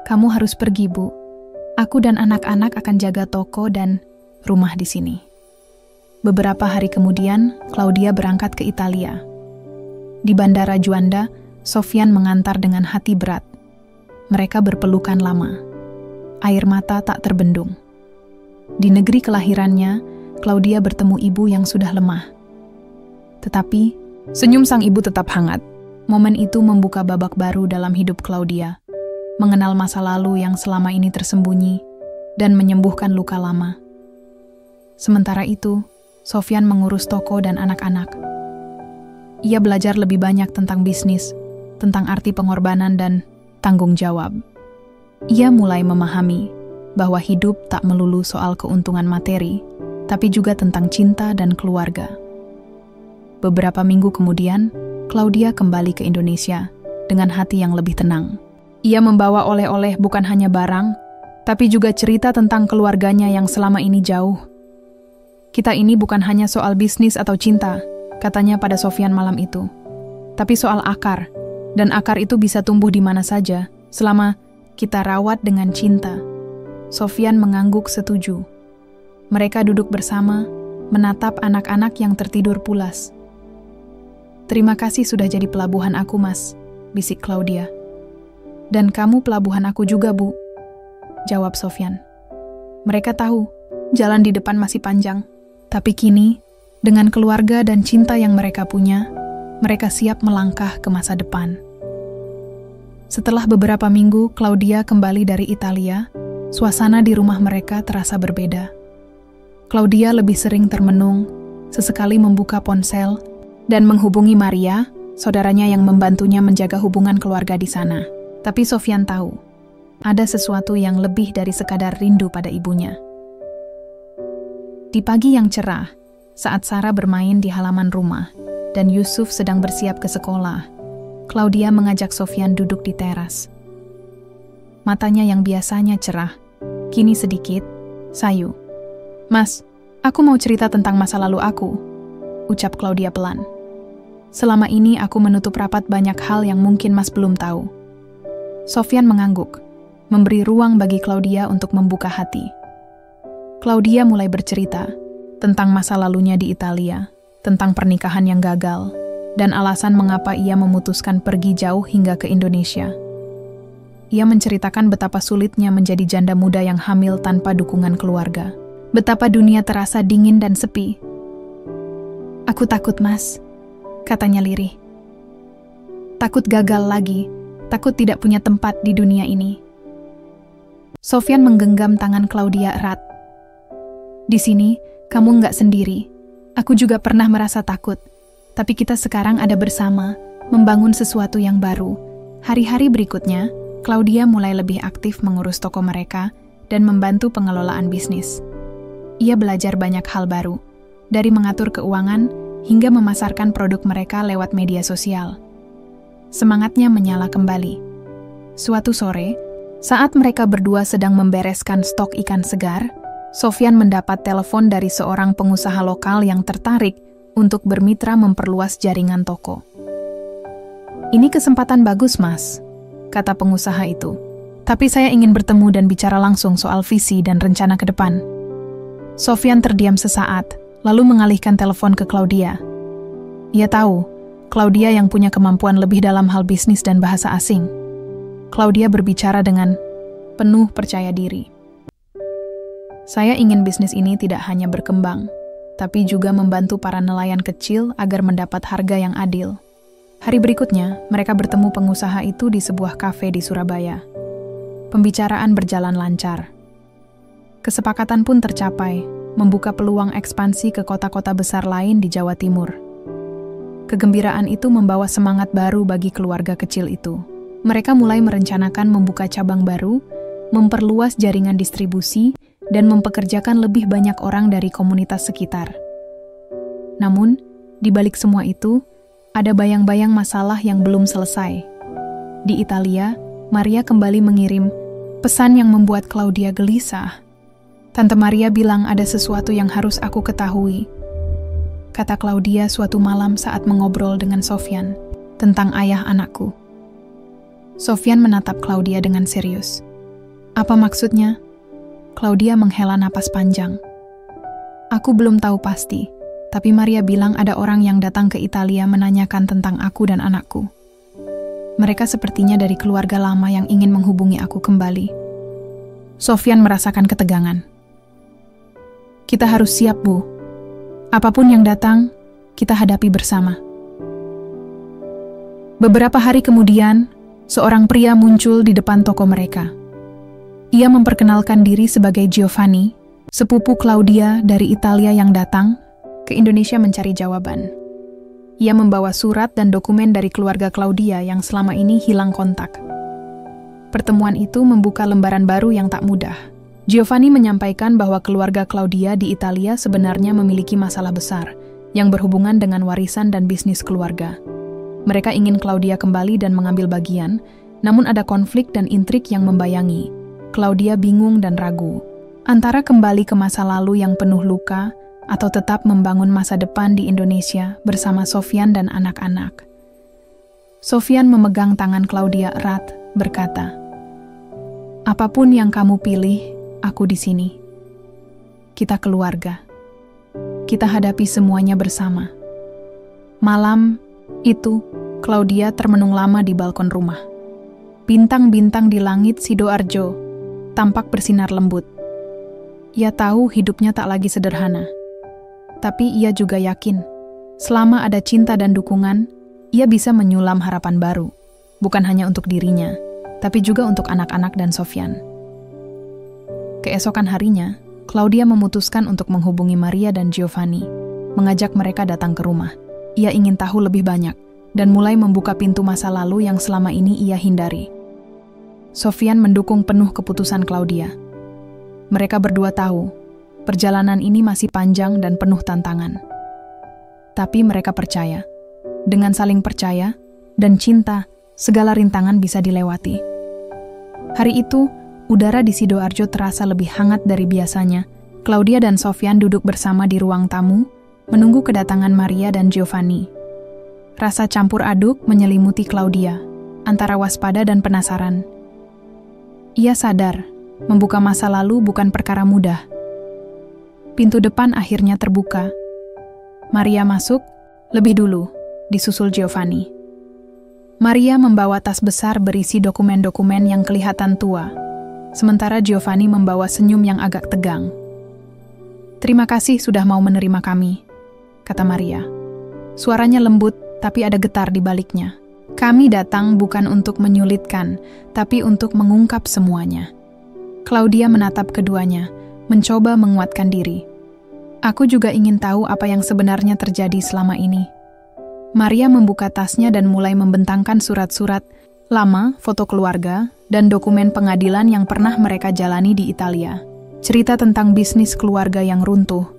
Kamu harus pergi, Bu. Aku dan anak-anak akan jaga toko dan rumah di sini. Beberapa hari kemudian, Claudia berangkat ke Italia. Di Bandara Juanda, Sofyan mengantar dengan hati berat. Mereka berpelukan lama. Air mata tak terbendung. Di negeri kelahirannya, Claudia bertemu ibu yang sudah lemah. Tetapi, senyum sang ibu tetap hangat. Momen itu membuka babak baru dalam hidup Claudia. Mengenal masa lalu yang selama ini tersembunyi, dan menyembuhkan luka lama. Sementara itu, Sofyan mengurus toko dan anak-anak. Ia belajar lebih banyak tentang bisnis, tentang arti pengorbanan dan tanggung jawab. Ia mulai memahami bahwa hidup tak melulu soal keuntungan materi, tapi juga tentang cinta dan keluarga. Beberapa minggu kemudian, Claudia kembali ke Indonesia dengan hati yang lebih tenang. Ia membawa oleh-oleh bukan hanya barang, tapi juga cerita tentang keluarganya yang selama ini jauh. Kita ini bukan hanya soal bisnis atau cinta, katanya pada Sofyan malam itu, tapi soal akar, dan akar itu bisa tumbuh di mana saja, selama kita rawat dengan cinta. Sofyan mengangguk setuju. Mereka duduk bersama, menatap anak-anak yang tertidur pulas. "Terima kasih sudah jadi pelabuhan aku, Mas," bisik Claudia. "Dan kamu pelabuhan aku juga, Bu," jawab Sofyan. Mereka tahu, jalan di depan masih panjang. Tapi kini, dengan keluarga dan cinta yang mereka punya, mereka siap melangkah ke masa depan. Setelah beberapa minggu Claudia kembali dari Italia, suasana di rumah mereka terasa berbeda. Claudia lebih sering termenung, sesekali membuka ponsel, dan menghubungi Maria, saudaranya yang membantunya menjaga hubungan keluarga di sana. Tapi Sofyan tahu, ada sesuatu yang lebih dari sekadar rindu pada ibunya. Di pagi yang cerah, saat Sarah bermain di halaman rumah dan Yusuf sedang bersiap ke sekolah, Claudia mengajak Sofyan duduk di teras. Matanya yang biasanya cerah, kini sedikit sayu. "Mas, aku mau cerita tentang masa lalu aku," ucap Claudia pelan. "Selama ini aku menutup rapat banyak hal yang mungkin Mas belum tahu." Sofyan mengangguk, memberi ruang bagi Claudia untuk membuka hati. Claudia mulai bercerita tentang masa lalunya di Italia, tentang pernikahan yang gagal, dan alasan mengapa ia memutuskan pergi jauh hingga ke Indonesia. Ia menceritakan betapa sulitnya menjadi janda muda yang hamil tanpa dukungan keluarga. Betapa dunia terasa dingin dan sepi. "Aku takut, Mas," katanya lirih. "Takut gagal lagi, takut tidak punya tempat di dunia ini." Sofyan menggenggam tangan Claudia erat. "Di sini, kamu nggak sendiri. Aku juga pernah merasa takut. Tapi kita sekarang ada bersama, membangun sesuatu yang baru." Hari-hari berikutnya, Claudia mulai lebih aktif mengurus toko mereka dan membantu pengelolaan bisnis. Ia belajar banyak hal baru, dari mengatur keuangan hingga memasarkan produk mereka lewat media sosial. Semangatnya menyala kembali. Suatu sore, saat mereka berdua sedang membereskan stok ikan segar, Sofyan mendapat telepon dari seorang pengusaha lokal yang tertarik untuk bermitra memperluas jaringan toko. "Ini kesempatan bagus, Mas," kata pengusaha itu. "Tapi saya ingin bertemu dan bicara langsung soal visi dan rencana ke depan." Sofyan terdiam sesaat, lalu mengalihkan telepon ke Claudia. Ia tahu, Claudia yang punya kemampuan lebih dalam hal bisnis dan bahasa asing. Claudia berbicara dengan penuh percaya diri. "Saya ingin bisnis ini tidak hanya berkembang, tapi juga membantu para nelayan kecil agar mendapat harga yang adil." Hari berikutnya, mereka bertemu pengusaha itu di sebuah kafe di Surabaya. Pembicaraan berjalan lancar. Kesepakatan pun tercapai, membuka peluang ekspansi ke kota-kota besar lain di Jawa Timur. Kegembiraan itu membawa semangat baru bagi keluarga kecil itu. Mereka mulai merencanakan membuka cabang baru, memperluas jaringan distribusi, dan mempekerjakan lebih banyak orang dari komunitas sekitar. Namun, di balik semua itu, ada bayang-bayang masalah yang belum selesai. Di Italia, Maria kembali mengirim pesan yang membuat Claudia gelisah. "Tante Maria bilang ada sesuatu yang harus aku ketahui," kata Claudia suatu malam saat mengobrol dengan Sofyan tentang ayah anakku. Sofyan menatap Claudia dengan serius. "Apa maksudnya?" Claudia menghela napas panjang. "Aku belum tahu pasti, tapi Maria bilang ada orang yang datang ke Italia menanyakan tentang aku dan anakku. Mereka sepertinya dari keluarga lama yang ingin menghubungi aku kembali." Sofyan merasakan ketegangan. "Kita harus siap, Bu. Apapun yang datang, kita hadapi bersama." Beberapa hari kemudian, seorang pria muncul di depan toko mereka. Ia memperkenalkan diri sebagai Giovanni, sepupu Claudia dari Italia yang datang ke Indonesia mencari jawaban. Ia membawa surat dan dokumen dari keluarga Claudia yang selama ini hilang kontak. Pertemuan itu membuka lembaran baru yang tak mudah. Giovanni menyampaikan bahwa keluarga Claudia di Italia sebenarnya memiliki masalah besar yang berhubungan dengan warisan dan bisnis keluarga. Mereka ingin Claudia kembali dan mengambil bagian, namun ada konflik dan intrik yang membayangi. Claudia bingung dan ragu, antara kembali ke masa lalu yang penuh luka atau tetap membangun masa depan di Indonesia bersama Sofyan dan anak-anak. Sofyan memegang tangan Claudia erat, berkata, "Apapun yang kamu pilih, aku di sini. Kita keluarga. Kita hadapi semuanya bersama." Malam itu, Claudia termenung lama di balkon rumah. Bintang-bintang di langit Sidoarjo tampak bersinar lembut. Ia tahu hidupnya tak lagi sederhana. Tapi ia juga yakin, selama ada cinta dan dukungan, ia bisa menyulam harapan baru. Bukan hanya untuk dirinya, tapi juga untuk anak-anak dan Sofyan. Keesokan harinya, Claudia memutuskan untuk menghubungi Maria dan Giovanni, mengajak mereka datang ke rumah. Ia ingin tahu lebih banyak, dan mulai membuka pintu masa lalu yang selama ini ia hindari. Sofyan mendukung penuh keputusan Claudia. Mereka berdua tahu, perjalanan ini masih panjang dan penuh tantangan. Tapi mereka percaya, dengan saling percaya dan cinta, segala rintangan bisa dilewati. Hari itu, udara di Sidoarjo terasa lebih hangat dari biasanya. Claudia dan Sofyan duduk bersama di ruang tamu, menunggu kedatangan Maria dan Giovanni. Rasa campur aduk menyelimuti Claudia, antara waspada dan penasaran. Ia sadar, membuka masa lalu bukan perkara mudah. Pintu depan akhirnya terbuka. Maria masuk, lebih dulu, disusul Giovanni. Maria membawa tas besar berisi dokumen-dokumen yang kelihatan tua, sementara Giovanni membawa senyum yang agak tegang. "Terima kasih sudah mau menerima kami," kata Maria. Suaranya lembut, tapi ada getar di baliknya. "Kami datang bukan untuk menyulitkan, tapi untuk mengungkap semuanya." Claudia menatap keduanya, mencoba menguatkan diri. "Aku juga ingin tahu apa yang sebenarnya terjadi selama ini." Maria membuka tasnya dan mulai membentangkan surat-surat lama, foto keluarga, dan dokumen pengadilan yang pernah mereka jalani di Italia. Cerita tentang bisnis keluarga yang runtuh,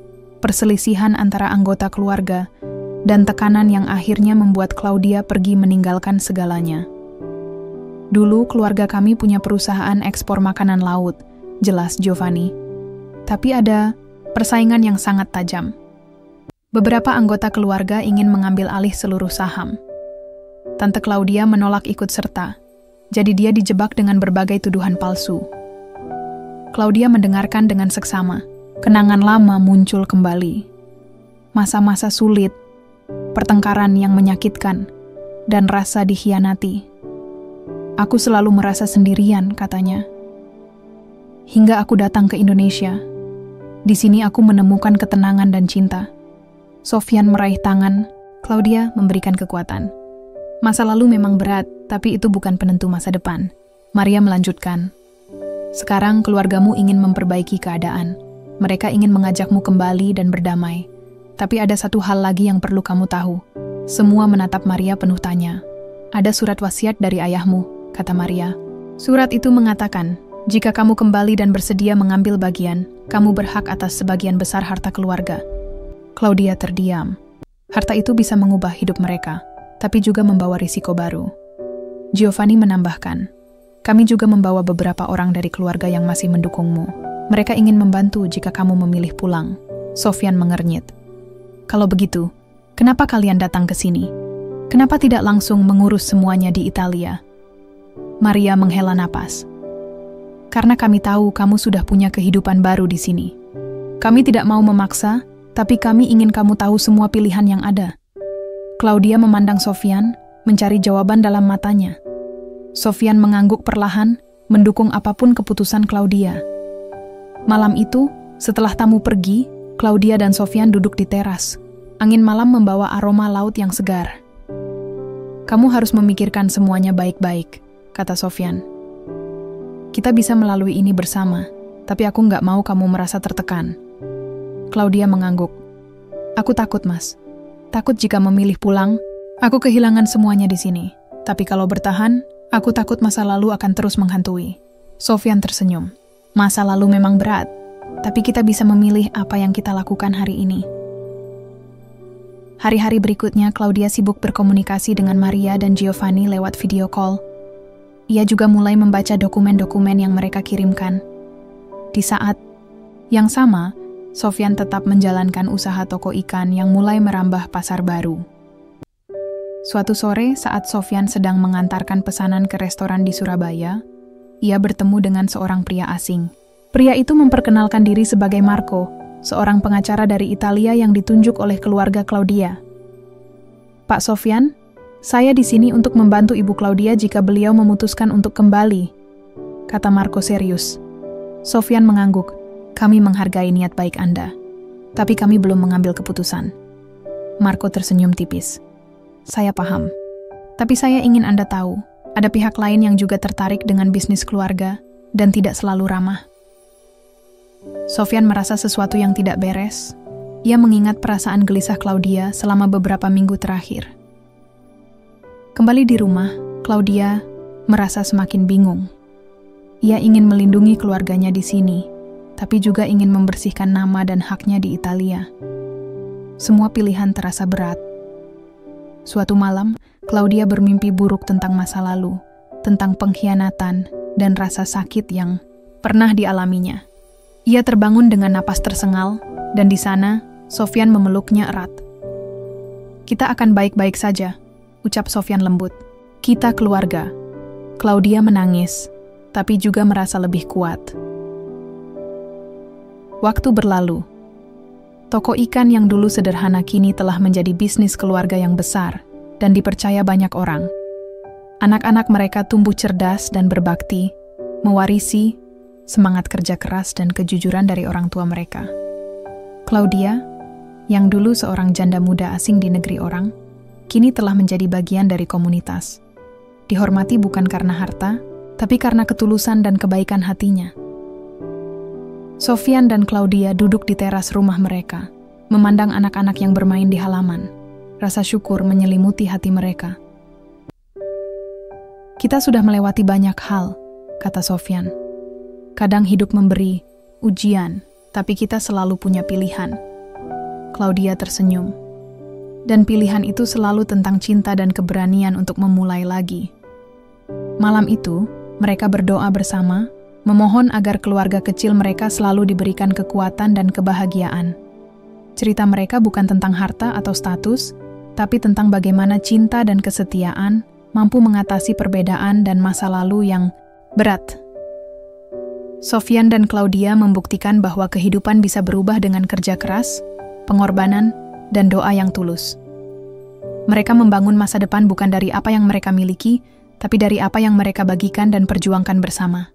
perselisihan antara anggota keluarga, dan tekanan yang akhirnya membuat Claudia pergi meninggalkan segalanya. "Dulu keluarga kami punya perusahaan ekspor makanan laut," jelas Giovanni. "Tapi ada persaingan yang sangat tajam. Beberapa anggota keluarga ingin mengambil alih seluruh saham. Tante Claudia menolak ikut serta, jadi dia dijebak dengan berbagai tuduhan palsu." Claudia mendengarkan dengan seksama. Kenangan lama muncul kembali. Masa-masa sulit, pertengkaran yang menyakitkan, dan rasa dikhianati. "Aku selalu merasa sendirian," katanya. "Hingga aku datang ke Indonesia. Di sini aku menemukan ketenangan dan cinta." Sofyan meraih tangan, Claudia memberikan kekuatan. "Masa lalu memang berat, tapi itu bukan penentu masa depan." Maria melanjutkan, "Sekarang keluargamu ingin memperbaiki keadaan. Mereka ingin mengajakmu kembali dan berdamai. Tapi ada satu hal lagi yang perlu kamu tahu." Semua menatap Maria penuh tanya. "Ada surat wasiat dari ayahmu," kata Maria. "Surat itu mengatakan, jika kamu kembali dan bersedia mengambil bagian, kamu berhak atas sebagian besar harta keluarga." Claudia terdiam. Harta itu bisa mengubah hidup mereka, tapi juga membawa risiko baru. Giovanni menambahkan, "Kami juga membawa beberapa orang dari keluarga yang masih mendukungmu. Mereka ingin membantu jika kamu memilih pulang." Sofyan mengernyit. "Kalau begitu, kenapa kalian datang ke sini? Kenapa tidak langsung mengurus semuanya di Italia?" Maria menghela napas. "Karena kami tahu kamu sudah punya kehidupan baru di sini. Kami tidak mau memaksa, tapi kami ingin kamu tahu semua pilihan yang ada." Claudia memandang Sofyan, mencari jawaban dalam matanya. Sofyan mengangguk perlahan, mendukung apapun keputusan Claudia. Malam itu, setelah tamu pergi, Claudia dan Sofyan duduk di teras. Angin malam membawa aroma laut yang segar. "Kamu harus memikirkan semuanya baik-baik," kata Sofyan. "Kita bisa melalui ini bersama, tapi aku nggak mau kamu merasa tertekan." Claudia mengangguk. "Aku takut, Mas. Takut jika memilih pulang, aku kehilangan semuanya di sini. Tapi kalau bertahan, aku takut masa lalu akan terus menghantui." Sofyan tersenyum. Masa lalu memang berat, tapi kita bisa memilih apa yang kita lakukan hari ini. Hari-hari berikutnya, Claudia sibuk berkomunikasi dengan Maria dan Giovanni lewat video call. Ia juga mulai membaca dokumen-dokumen yang mereka kirimkan. Di saat yang sama, Sofyan tetap menjalankan usaha toko ikan yang mulai merambah pasar baru. Suatu sore, saat Sofyan sedang mengantarkan pesanan ke restoran di Surabaya, ia bertemu dengan seorang pria asing. Pria itu memperkenalkan diri sebagai Marco, seorang pengacara dari Italia yang ditunjuk oleh keluarga Claudia. Pak Sofyan, saya di sini untuk membantu Ibu Claudia jika beliau memutuskan untuk kembali, kata Marco serius. Sofyan mengangguk. Kami menghargai niat baik Anda, tapi kami belum mengambil keputusan. Marco tersenyum tipis. Saya paham, tapi saya ingin Anda tahu, ada pihak lain yang juga tertarik dengan bisnis keluarga dan tidak selalu ramah. Sofyan merasa sesuatu yang tidak beres. Ia mengingat perasaan gelisah Claudia selama beberapa minggu terakhir. Kembali di rumah, Claudia merasa semakin bingung. Ia ingin melindungi keluarganya di sini, tapi juga ingin membersihkan nama dan haknya di Italia. Semua pilihan terasa berat. Suatu malam, Claudia bermimpi buruk tentang masa lalu, tentang pengkhianatan dan rasa sakit yang pernah dialaminya. Ia terbangun dengan napas tersengal, dan di sana, Sofyan memeluknya erat. Kita akan baik-baik saja, ucap Sofyan lembut. Kita keluarga. Claudia menangis, tapi juga merasa lebih kuat. Waktu berlalu. Toko ikan yang dulu sederhana kini telah menjadi bisnis keluarga yang besar dan dipercaya banyak orang. Anak-anak mereka tumbuh cerdas dan berbakti, mewarisi semangat kerja keras dan kejujuran dari orang tua mereka. Claudia, yang dulu seorang janda muda asing di negeri orang, kini telah menjadi bagian dari komunitas. Dihormati bukan karena harta, tapi karena ketulusan dan kebaikan hatinya. Sofyan dan Claudia duduk di teras rumah mereka, memandang anak-anak yang bermain di halaman. Rasa syukur menyelimuti hati mereka. Kita sudah melewati banyak hal, kata Sofyan. Kadang hidup memberi ujian, tapi kita selalu punya pilihan. Claudia tersenyum. Dan pilihan itu selalu tentang cinta dan keberanian untuk memulai lagi. Malam itu, mereka berdoa bersama, memohon agar keluarga kecil mereka selalu diberikan kekuatan dan kebahagiaan. Cerita mereka bukan tentang harta atau status, tapi tentang bagaimana cinta dan kesetiaan mampu mengatasi perbedaan dan masa lalu yang berat. Sofyan dan Claudia membuktikan bahwa kehidupan bisa berubah dengan kerja keras, pengorbanan, dan doa yang tulus. Mereka membangun masa depan bukan dari apa yang mereka miliki, tapi dari apa yang mereka bagikan dan perjuangkan bersama.